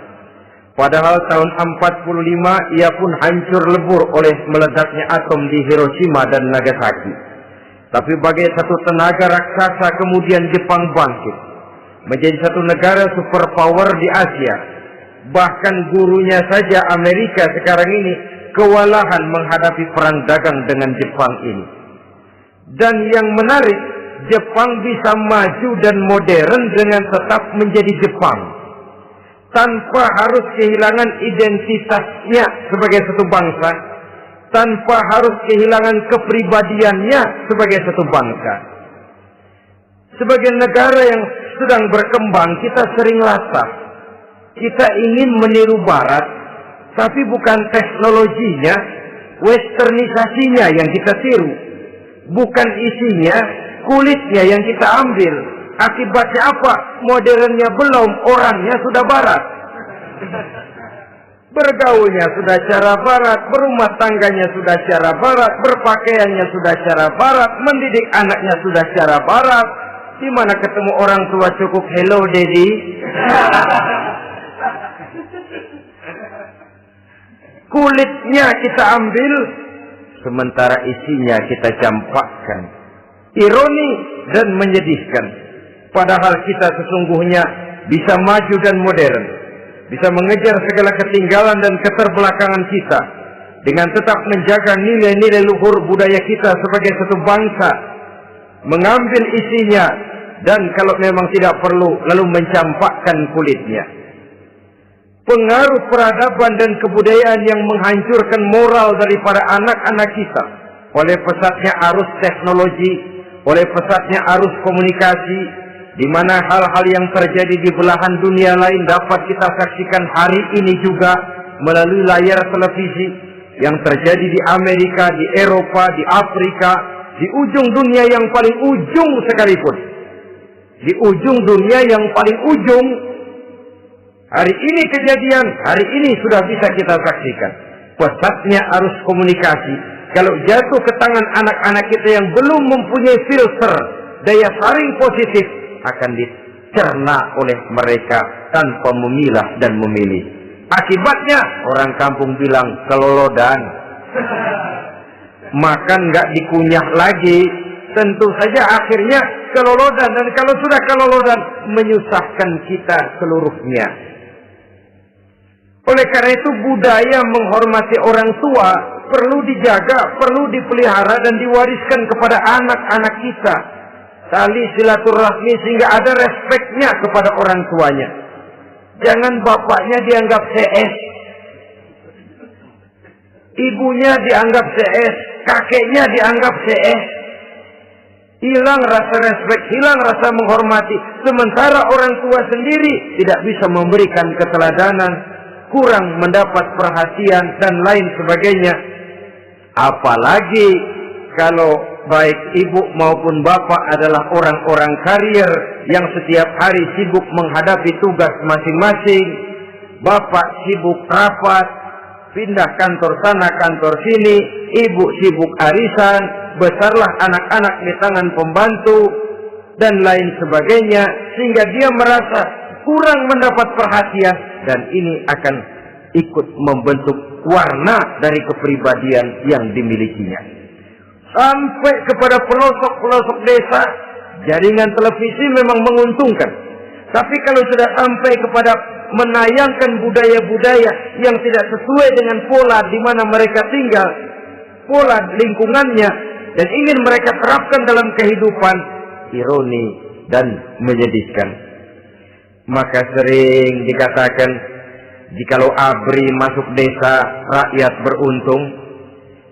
Padahal tahun 45 ia pun hancur lebur oleh meledaknya atom di Hiroshima dan Nagasaki. Tapi bagai satu tenaga raksasa kemudian Jepang bangkit menjadi satu negara superpower di Asia. Bahkan gurunya saja Amerika sekarang ini kewalahan menghadapi perang dagang dengan Jepang ini. Dan yang menarik, Jepang bisa maju dan modern dengan tetap menjadi Jepang, tanpa harus kehilangan identitasnya sebagai satu bangsa, tanpa harus kehilangan kepribadiannya sebagai satu bangsa. Sebagai negara yang sedang berkembang, kita sering latah. Kita ingin meniru Barat, tapi bukan teknologinya, westernisasinya yang kita tiru. Bukan isinya, kulitnya yang kita ambil. Akibatnya apa? Modernnya belum, orangnya sudah Barat. Bergaulnya sudah cara Barat, berumah tangganya sudah cara Barat, berpakaiannya sudah cara Barat, mendidik anaknya sudah cara Barat. Di mana ketemu orang tua cukup hello daddy. Kulitnya kita ambil, sementara isinya kita campakkan. Ironi dan menyedihkan. Padahal kita sesungguhnya bisa maju dan modern, bisa mengejar segala ketinggalan dan keterbelakangan kita dengan tetap menjaga nilai-nilai luhur budaya kita sebagai satu bangsa, mengambil isinya dan kalau memang tidak perlu lalu mencampakkan kulitnya. Pengaruh peradaban dan kebudayaan yang menghancurkan moral daripada anak-anak kita oleh pesatnya arus teknologi, oleh pesatnya arus komunikasi, di mana hal-hal yang terjadi di belahan dunia lain dapat kita saksikan hari ini juga melalui layar televisi, yang terjadi di Amerika, di Eropa, di Afrika, di ujung dunia yang paling ujung sekalipun. Di ujung dunia yang paling ujung, hari ini kejadian, hari ini sudah bisa kita saksikan. Pesatnya arus komunikasi, kalau jatuh ke tangan anak-anak kita yang belum mempunyai filter, daya saring positif, akan dicerna oleh mereka tanpa memilah dan memilih. Akibatnya orang kampung bilang kelolodan. Makan nggak dikunyah lagi. Tentu saja akhirnya kelolodan, dan kalau sudah kelolodan menyusahkan kita seluruhnya. Oleh karena itu budaya menghormati orang tua perlu dijaga, perlu dipelihara dan diwariskan kepada anak-anak kita. Tali silaturahmi sehingga ada respeknya kepada orang tuanya. Jangan bapaknya dianggap CS, ibunya dianggap CS, kakeknya dianggap CS. Hilang rasa respek, hilang rasa menghormati. Sementara orang tua sendiri tidak bisa memberikan keteladanan, kurang mendapat perhatian dan lain sebagainya. Apalagi kalau baik ibu maupun bapak adalah orang-orang karier yang setiap hari sibuk menghadapi tugas masing-masing. Bapak sibuk rapat, pindah kantor sana kantor sini, ibu sibuk arisan, besarlah anak-anak di tangan pembantu dan lain sebagainya, sehingga dia merasa kurang mendapat perhatian, dan ini akan ikut membentuk warna dari kepribadian yang dimilikinya. Sampai kepada pelosok-pelosok desa, jaringan televisi memang menguntungkan. Tapi kalau sudah sampai kepada menayangkan budaya-budaya yang tidak sesuai dengan pola di mana mereka tinggal, pola lingkungannya, dan ingin mereka terapkan dalam kehidupan, ironi dan menyedihkan. Maka sering dikatakan, jikalau ABRI masuk desa, rakyat beruntung.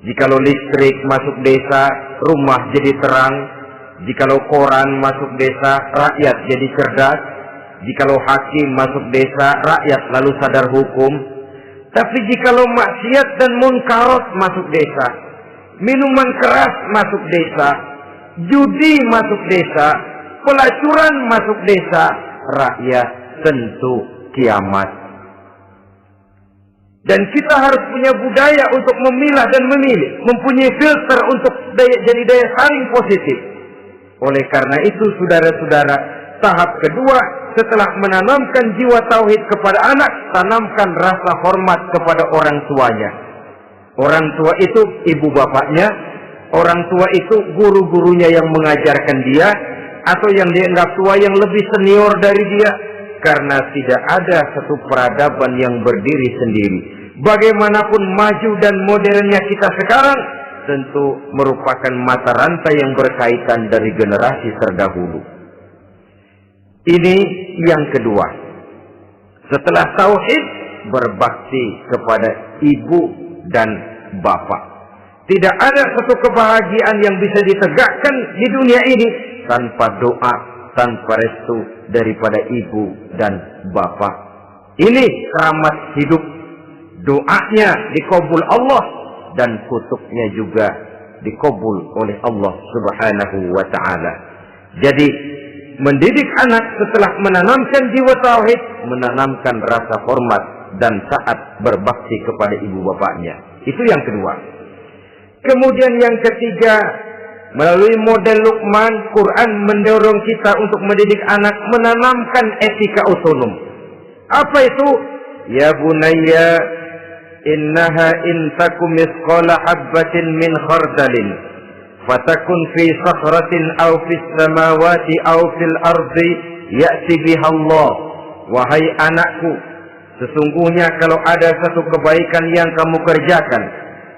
Jikalau listrik masuk desa, rumah jadi terang. Jikalau koran masuk desa, rakyat jadi cerdas. Jikalau hakim masuk desa, rakyat lalu sadar hukum. Tapi jikalau maksiat dan munkarat masuk desa, minuman keras masuk desa, judi masuk desa, pelacuran masuk desa, rakyat tentu kiamat. Dan kita harus punya budaya untuk memilah dan memilih, mempunyai filter untuk jadi daya saring positif. Oleh karena itu, saudara-saudara, tahap kedua setelah menanamkan jiwa tauhid kepada anak, tanamkan rasa hormat kepada orang tuanya. Orang tua itu ibu bapaknya, orang tua itu guru-gurunya yang mengajarkan dia, atau yang dianggap tua yang lebih senior dari dia. Karena tidak ada satu peradaban yang berdiri sendiri. Bagaimanapun maju dan modernnya kita sekarang, tentu merupakan mata rantai yang berkaitan dari generasi terdahulu. Ini yang kedua. Setelah tauhid, berbakti kepada ibu dan bapak. Tidak ada satu kebahagiaan yang bisa ditegakkan di dunia ini tanpa doa, tanpa restu daripada ibu dan bapak. Ini keramat hidup. Doanya dikabul Allah dan kutuknya juga dikabul oleh Allah Subhanahu wa ta'ala. Jadi mendidik anak setelah menanamkan jiwa tauhid, menanamkan rasa hormat dan taat berbakti kepada ibu bapaknya. Itu yang kedua. Kemudian yang ketiga, melalui model Luqman, Quran mendorong kita untuk mendidik anak menanamkan etika otonom. Apa itu? Ya bunayya, innaha in takum misqala habbatin min khardalin fatakun fi sakhratin aw fis samawati aw fil ardi ya'ti biha Allah. Wahai anakku, sesungguhnya kalau ada satu kebaikan yang kamu kerjakan,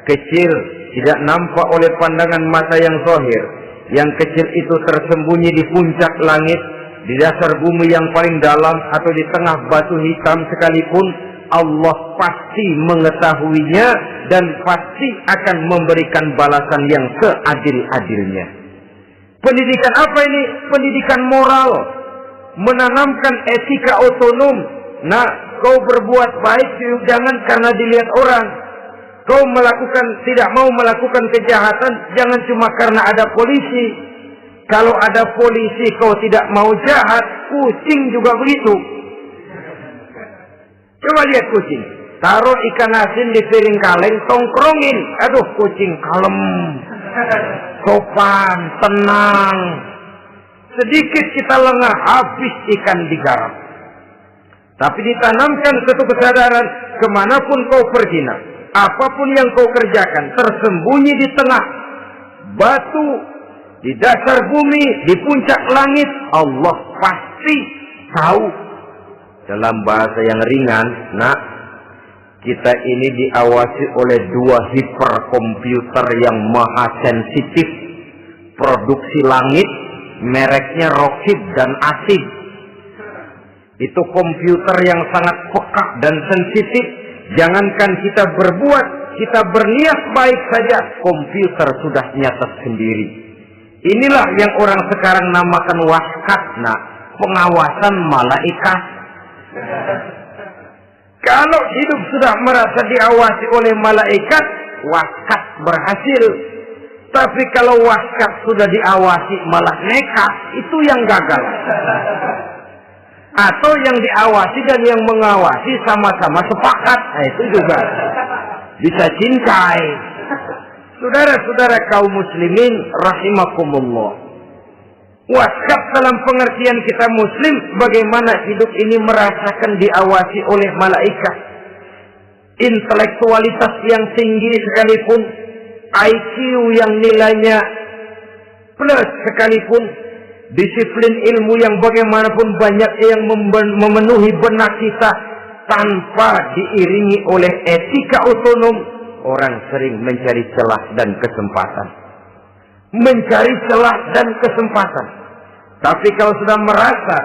kecil, tidak nampak oleh pandangan mata yang zahir, yang kecil itu tersembunyi di puncak langit, di dasar bumi yang paling dalam, atau di tengah batu hitam sekalipun, Allah pasti mengetahuinya dan pasti akan memberikan balasan yang seadil-adilnya. Pendidikan apa ini? Pendidikan moral, menanamkan etika otonom. Nah, kau berbuat baik jangan karena dilihat orang. Kau tidak mau melakukan kejahatan jangan cuma karena ada polisi. Kalau ada polisi kau tidak mau jahat, kucing juga begitu. Coba lihat kucing, taruh ikan asin di piring kaleng, tongkrongin. Aduh, kucing kalem, sopan, tenang. Sedikit kita lengah, habis ikan digarap. Tapi ditanamkan satu kesadaran, kemanapun kau pergi, apapun yang kau kerjakan, tersembunyi di tengah batu di dasar bumi, di puncak langit, Allah pasti tahu. Dalam bahasa yang ringan, nak, kita ini diawasi oleh 2 hiperkomputer yang maha sensitif. Produksi langit, mereknya Rockheed dan Asid. Itu komputer yang sangat peka dan sensitif. Jangankan kita berbuat, kita berniat baik saja, komputer sudah nyatet sendiri. Inilah yang orang sekarang namakan waskat, nak, pengawasan malaikat. Kalau hidup sudah merasa diawasi oleh malaikat, waskat berhasil. Tapi kalau waskat sudah diawasi malah nekat, itu yang gagal. Atau yang diawasi dan yang mengawasi sama-sama sepakat, nah, itu juga bisa cintai. Saudara-saudara kaum muslimin rahimakumullah. Waskat dalam pengertian kita muslim, bagaimana hidup ini merasakan diawasi oleh malaikat. Intelektualitas yang tinggi sekalipun, IQ yang nilainya plus sekalipun, disiplin ilmu yang bagaimanapun banyak yang memenuhi benak kita, tanpa diiringi oleh etika otonom, orang sering mencari celah dan kesempatan. Mencari celah dan kesempatan. Tapi kalau sudah merasa,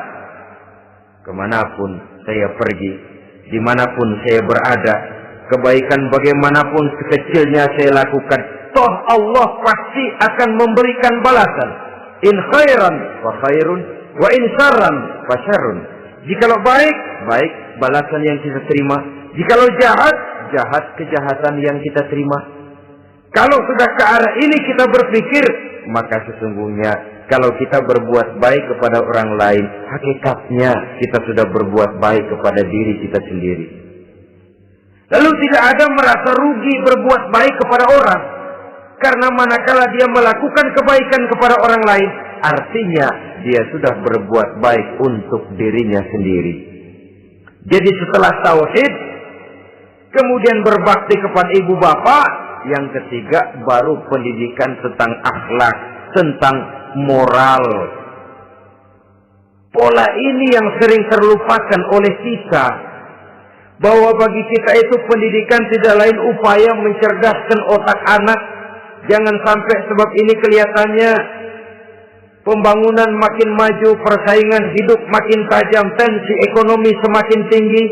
kemanapun saya pergi, dimanapun saya berada, kebaikan bagaimanapun sekecilnya saya lakukan, toh Allah pasti akan memberikan balasan. In khairan wa khairun, wa in syarran fa syarrun. Jikalau baik, baik balasan yang kita terima. Jikalau jahat, jahat kejahatan yang kita terima. Kalau sudah ke arah ini kita berpikir, maka sesungguhnya kalau kita berbuat baik kepada orang lain, hakikatnya kita sudah berbuat baik kepada diri kita sendiri. Lalu tidak ada merasa rugi berbuat baik kepada orang. Karena manakala dia melakukan kebaikan kepada orang lain, artinya dia sudah berbuat baik untuk dirinya sendiri. Jadi setelah tauhid, kemudian berbakti kepada ibu bapak, yang ketiga baru pendidikan tentang akhlak, tentang moral. Pola ini yang sering terlupakan oleh kita, bahwa bagi kita itu pendidikan tidak lain upaya mencerdaskan otak anak. Jangan sampai sebab ini kelihatannya pembangunan makin maju, persaingan hidup makin tajam, tensi ekonomi semakin tinggi,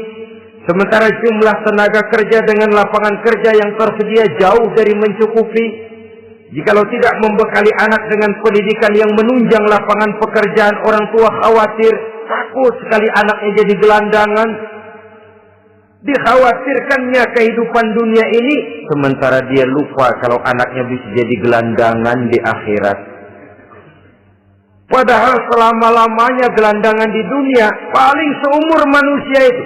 sementara jumlah tenaga kerja dengan lapangan kerja yang tersedia jauh dari mencukupi. Jikalau tidak membekali anak dengan pendidikan yang menunjang lapangan pekerjaan, orang tua khawatir, takut sekali anaknya jadi gelandangan. Dikhawatirkannya kehidupan dunia ini, sementara dia lupa kalau anaknya bisa jadi gelandangan di akhirat. Padahal selama-lamanya gelandangan di dunia, paling seumur manusia itu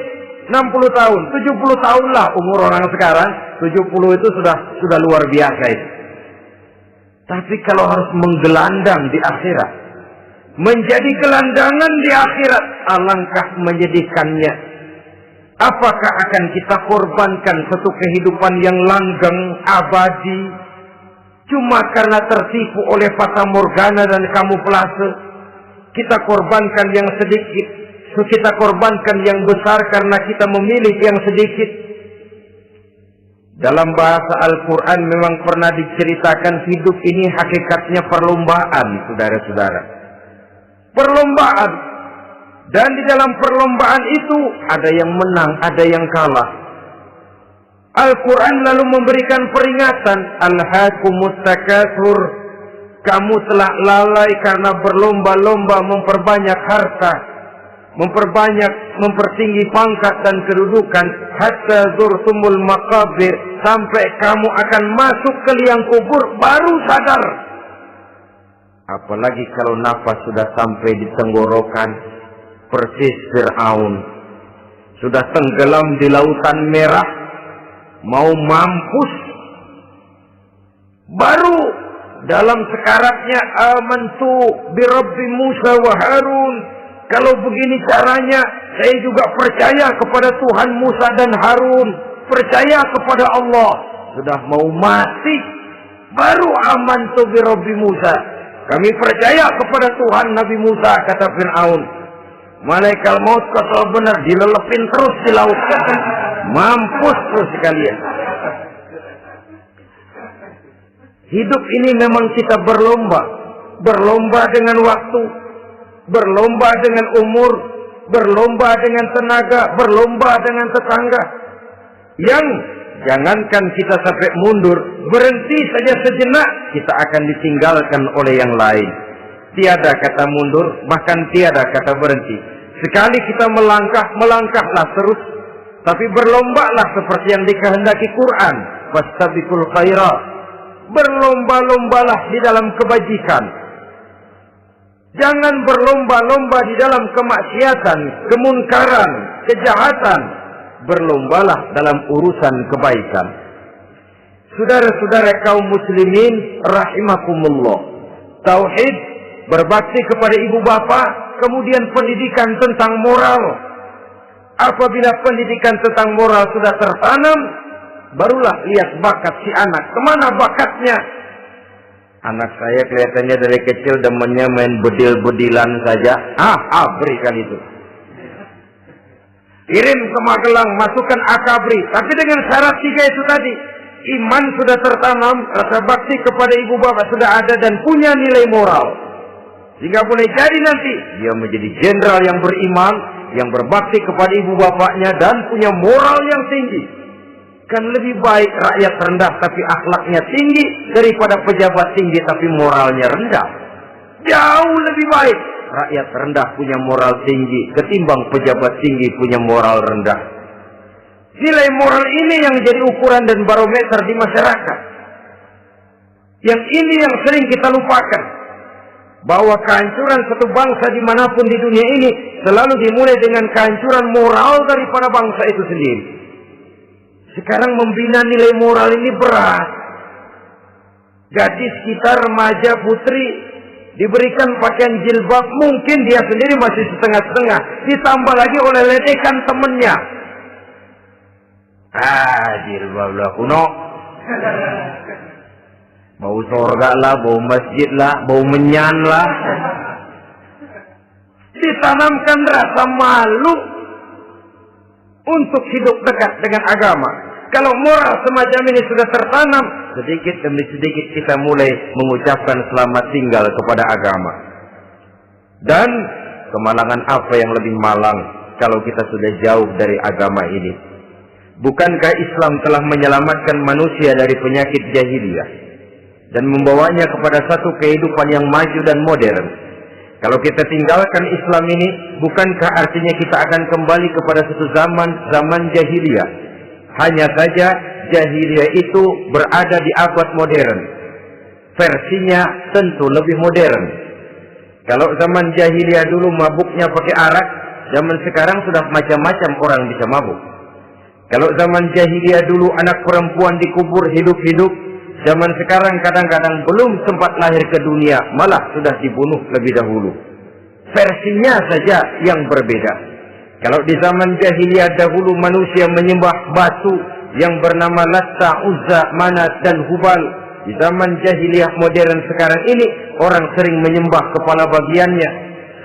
60 tahun, 70 tahun lah umur orang sekarang. 70 itu sudah luar biasa itu. Tapi kalau harus menggelandang di akhirat, menjadi gelandangan di akhirat, alangkah menyedihkannya. Apakah akan kita korbankan satu kehidupan yang langgeng, abadi, cuma karena tertipu oleh fata morgana dan kamuflase? Kita korbankan yang sedikit, kita korbankan yang besar karena kita memilih yang sedikit. Dalam bahasa Al-Quran memang pernah diceritakan hidup ini hakikatnya perlombaan, saudara-saudara. Perlombaan. Dan di dalam perlombaan itu ada yang menang, ada yang kalah. Al-Quran lalu memberikan peringatan, Alhaakumut takatsur, kamu telah lalai karena berlomba-lomba memperbanyak harta, mempertinggi pangkat dan kedudukan, hatta zurtumul maqabir, sampai kamu akan masuk ke liang kubur baru sadar. Apalagi kalau nafas sudah sampai di tenggorokan. Persis Fir'aun sudah tenggelam di lautan merah, mau mampus, baru dalam sekaratnya amantu bi Rabbi Musa wa Harun. Kalau begini caranya, saya juga percaya kepada Tuhan Musa dan Harun, percaya kepada Allah. Sudah mau mati, baru amantu bi Rabbi Musa. Kami percaya kepada Tuhan Nabi Musa, kata Fir'aun. Malaikat maut kalau benar dilelepin terus di laut. Mampus terus sekalian. Hidup ini memang kita berlomba. Berlomba dengan waktu. Berlomba dengan umur. Berlomba dengan tenaga. Berlomba dengan tetangga. Yang jangankan kita sampai mundur, berhenti saja sejenak, kita akan ditinggalkan oleh yang lain. Tiada kata mundur, bahkan tiada kata berhenti. Sekali kita melangkah, melangkahlah terus. Tapi berlombalah seperti yang dikehendaki Quran. Wastabiqul khairat. Berlomba-lombalah di dalam kebajikan. Jangan berlomba-lomba di dalam kemaksiatan, kemunkaran, kejahatan. Berlombalah dalam urusan kebaikan. Saudara-saudara kaum muslimin rahimakumullah. Tauhid, berbakti kepada ibu bapa, kemudian pendidikan tentang moral. Apabila pendidikan tentang moral sudah tertanam, barulah lihat bakat si anak. Kemana bakatnya? Anak saya kelihatannya dari kecil demennya main bedil-bedilan saja. Berikan itu. Kirim ke Magelang, masukkan akabri. Tapi dengan syarat 3 itu tadi. Iman sudah tertanam, rasa bakti kepada ibu bapak sudah ada dan punya nilai moral. Sehingga boleh jadi nanti dia menjadi jenderal yang beriman, yang berbakti kepada ibu bapaknya dan punya moral yang tinggi. Kan lebih baik rakyat rendah tapi akhlaknya tinggi daripada pejabat tinggi tapi moralnya rendah. Jauh lebih baik rakyat rendah punya moral tinggi ketimbang pejabat tinggi punya moral rendah. Nilai moral ini yang jadi ukuran dan barometer di masyarakat. Yang ini yang sering kita lupakan. Bahwa kehancuran satu bangsa dimanapun di dunia ini selalu dimulai dengan kehancuran moral daripada bangsa itu sendiri. Sekarang membina nilai moral ini berat. Gadis kita, remaja, putri diberikan pakaian jilbab, mungkin dia sendiri masih setengah-setengah. Ditambah lagi oleh ledekan temennya. Jilbab lah kuno. Bau surga lah, bau masjid lah, bau menyan lah. Ditanamkan rasa malu untuk hidup dekat dengan agama. Kalau moral semacam ini sudah tertanam, sedikit demi sedikit kita mulai mengucapkan selamat tinggal kepada agama. Dan kemalangan apa yang lebih malang kalau kita sudah jauh dari agama ini? Bukankah Islam telah menyelamatkan manusia dari penyakit jahiliyah dan membawanya kepada satu kehidupan yang maju dan modern? Kalau kita tinggalkan Islam ini, bukankah artinya kita akan kembali kepada satu zaman jahiliyah? Hanya saja jahiliyah itu berada di abad modern. Versinya tentu lebih modern. Kalau zaman jahiliyah dulu mabuknya pakai arak, zaman sekarang sudah macam-macam orang bisa mabuk. Kalau zaman jahiliyah dulu anak perempuan dikubur hidup-hidup, zaman sekarang kadang-kadang belum sempat lahir ke dunia, malah sudah dibunuh lebih dahulu. Versinya saja yang berbeda. Kalau di zaman jahiliyah dahulu manusia menyembah batu yang bernama Latta, Uzza, Manat dan Hubal. Di zaman jahiliyah modern sekarang ini orang sering menyembah kepala bagiannya,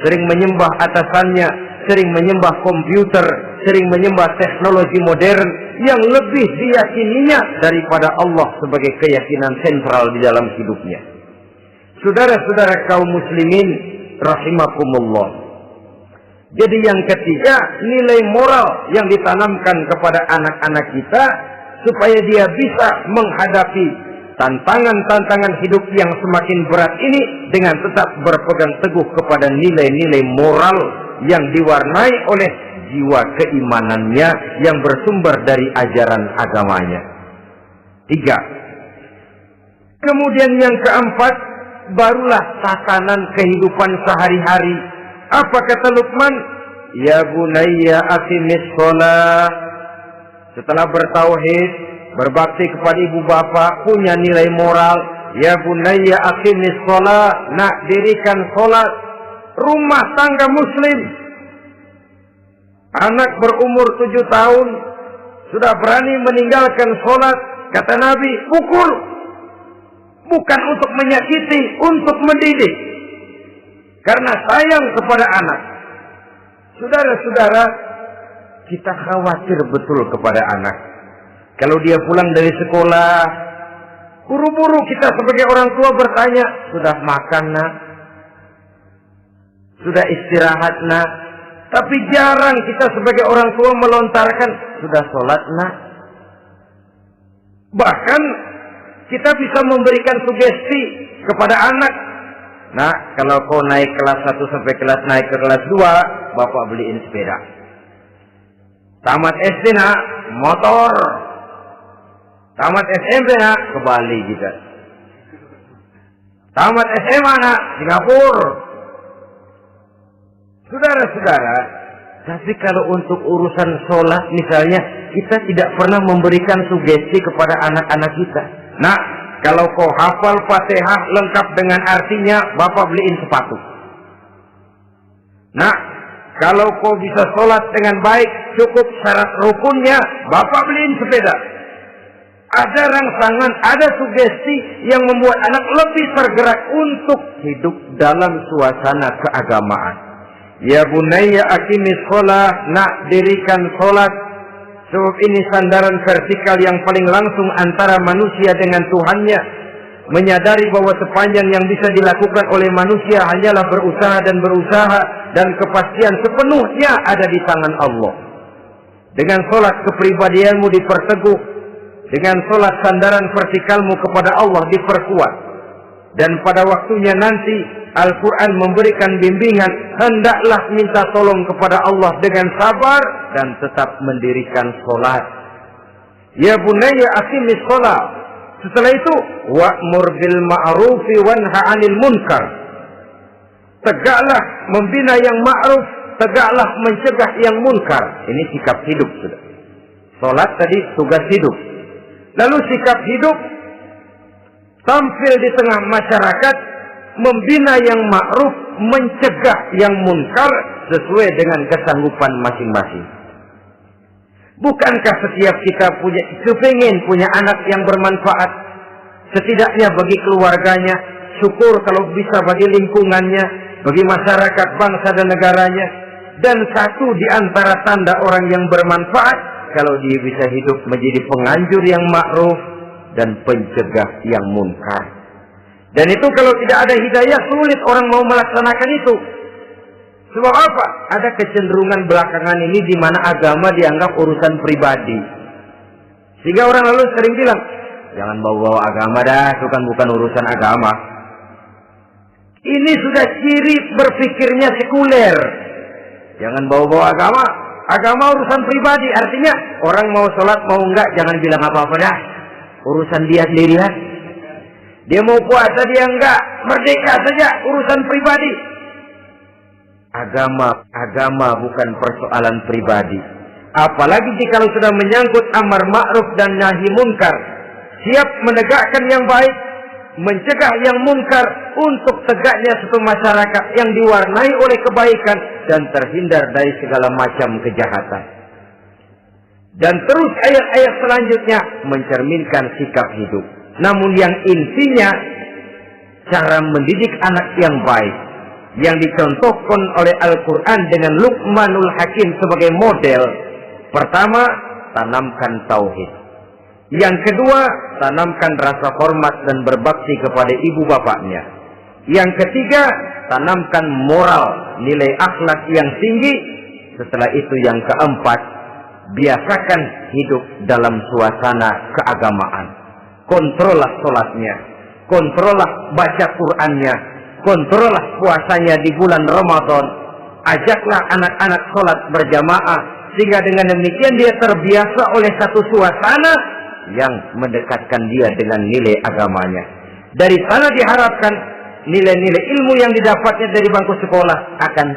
sering menyembah atasannya, sering menyembah komputer, sering menyembah teknologi modern yang lebih diyakininya daripada Allah sebagai keyakinan sentral di dalam hidupnya. Saudara-saudara kaum muslimin rahimakumullah. Jadi yang ketiga, nilai moral yang ditanamkan kepada anak-anak kita supaya dia bisa menghadapi tantangan-tantangan hidup yang semakin berat ini dengan tetap berpegang teguh kepada nilai-nilai moral yang diwarnai oleh jiwa keimanannya yang bersumber dari ajaran agamanya. 3. Kemudian yang keempat, barulah tatanan kehidupan sehari-hari. Apa kata Luqman? Ya bunayya aqimis shalah. Setelah bertauhid, berbakti kepada ibu bapa, punya nilai moral. Ya bunayya aqimis shalah. Nak, dirikan salat. Rumah tangga muslim. Anak berumur 7 tahun sudah berani meninggalkan salat. Kata Nabi, pukul. Bukan untuk menyakiti, untuk mendidik. Karena sayang kepada anak. Saudara-saudara, kita khawatir betul kepada anak. Kalau dia pulang dari sekolah, buru-buru kita sebagai orang tua bertanya, sudah makan nak? Sudah istirahat nak? Tapi jarang kita sebagai orang tua melontarkan, sudah sholat nak? Bahkan kita bisa memberikan sugesti kepada anak. Nah, kalau kau naik kelas 1 sampai naik ke kelas 2, bapak beliin sepeda. Tamat SD nak, motor. Tamat SMP nak, ke Bali juga. Tamat SMA nak, Singapura. Saudara-saudara, tapi kalau untuk urusan sholat misalnya, kita tidak pernah memberikan sugesti kepada anak-anak kita. Nah, kalau kau hafal Fatihah lengkap dengan artinya, bapak beliin sepatu. Nah, kalau kau bisa sholat dengan baik, cukup syarat rukunnya, bapak beliin sepeda. Ada rangsangan, ada sugesti yang membuat anak lebih tergerak untuk hidup dalam suasana keagamaan. Ya bunayya aqimis sholat, nak dirikan sholat. Sebab ini sandaran vertikal yang paling langsung antara manusia dengan Tuhannya. Menyadari bahwa sepanjang yang bisa dilakukan oleh manusia hanyalah berusaha dan berusaha, dan kepastian sepenuhnya ada di tangan Allah. Dengan sholat kepribadianmu diperteguh, dengan sholat sandaran vertikalmu kepada Allah diperkuat. Dan pada waktunya nanti Al-Quran memberikan bimbingan, hendaklah minta tolong kepada Allah dengan sabar dan tetap mendirikan sholat. Ya bunayya aqimis sholat. Setelah itu, wa'mur bil ma'rufi wanha 'anil munkar. Tegaklah membina yang ma'ruf, tegaklah mencegah yang munkar. Ini sikap hidup sudah. Sholat tadi tugas hidup. Lalu sikap hidup tampil di tengah masyarakat, membina yang ma'ruf, mencegah yang munkar sesuai dengan kesanggupan masing-masing. Bukankah setiap kita kepingin punya anak yang bermanfaat, setidaknya bagi keluarganya, syukur kalau bisa bagi lingkungannya, bagi masyarakat, bangsa dan negaranya. Dan satu di antara tanda orang yang bermanfaat, kalau dia bisa hidup menjadi penganjur yang ma'ruf dan pencegah yang munkar. Dan itu kalau tidak ada hidayah, sulit orang mau melaksanakan itu. Sebab apa? Ada kecenderungan belakangan ini di mana agama dianggap urusan pribadi. Sehingga orang lalu sering bilang, jangan bawa-bawa agama dah, itu kan bukan urusan agama. Ini sudah ciri berpikirnya sekuler. Jangan bawa-bawa agama. Agama urusan pribadi. Artinya orang mau sholat mau enggak, jangan bilang apa-apa dah. Urusan dia sendirian. Dia mau puasa dia enggak, merdeka saja, urusan pribadi. Agama bukan persoalan pribadi. Apalagi jika sudah menyangkut amar ma'ruf dan nahi munkar. Siap menegakkan yang baik, mencegah yang munkar untuk tegaknya satu masyarakat yang diwarnai oleh kebaikan dan terhindar dari segala macam kejahatan. Dan terus ayat-ayat selanjutnya mencerminkan sikap hidup. Namun yang intinya cara mendidik anak yang baik yang dicontohkan oleh Al-Quran dengan Luqmanul Hakim sebagai model. Pertama, tanamkan tauhid. Yang kedua, tanamkan rasa hormat dan berbakti kepada ibu bapaknya. Yang ketiga, tanamkan moral, nilai akhlak yang tinggi. Setelah itu yang keempat, biasakan hidup dalam suasana keagamaan. Kontrollah sholatnya, kontrollah baca Qur'annya, kontrollah puasanya di bulan Ramadan. Ajaklah anak-anak sholat berjamaah, sehingga dengan demikian dia terbiasa oleh satu suasana yang mendekatkan dia dengan nilai agamanya. Dari sana diharapkan nilai-nilai ilmu yang didapatnya dari bangku sekolah akan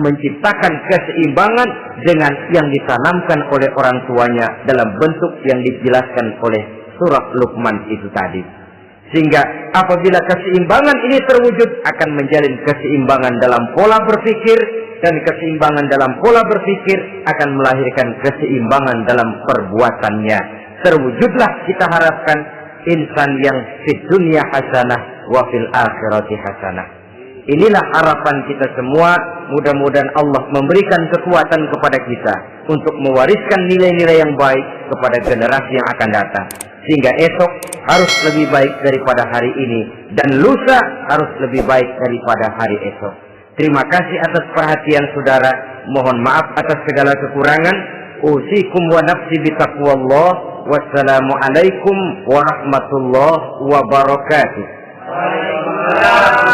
menciptakan keseimbangan dengan yang ditanamkan oleh orang tuanya dalam bentuk yang dijelaskan oleh surah Luqman itu tadi. Sehingga apabila keseimbangan ini terwujud, akan menjalin keseimbangan dalam pola berpikir, dan keseimbangan dalam pola berpikir akan melahirkan keseimbangan dalam perbuatannya. Terwujudlah kita harapkan insan yang fid dunya hasanah wa fil akhirati hasanah. Inilah harapan kita semua. Mudah-mudahan Allah memberikan kekuatan kepada kita untuk mewariskan nilai-nilai yang baik kepada generasi yang akan datang, sehingga esok harus lebih baik daripada hari ini, dan lusa harus lebih baik daripada hari esok. Terima kasih atas perhatian saudara. Mohon maaf atas segala kekurangan. Usikum wa nafsi bitaqwallah. Wassalamualaikum warahmatullahi wabarakatuh. Waalaikumsalam.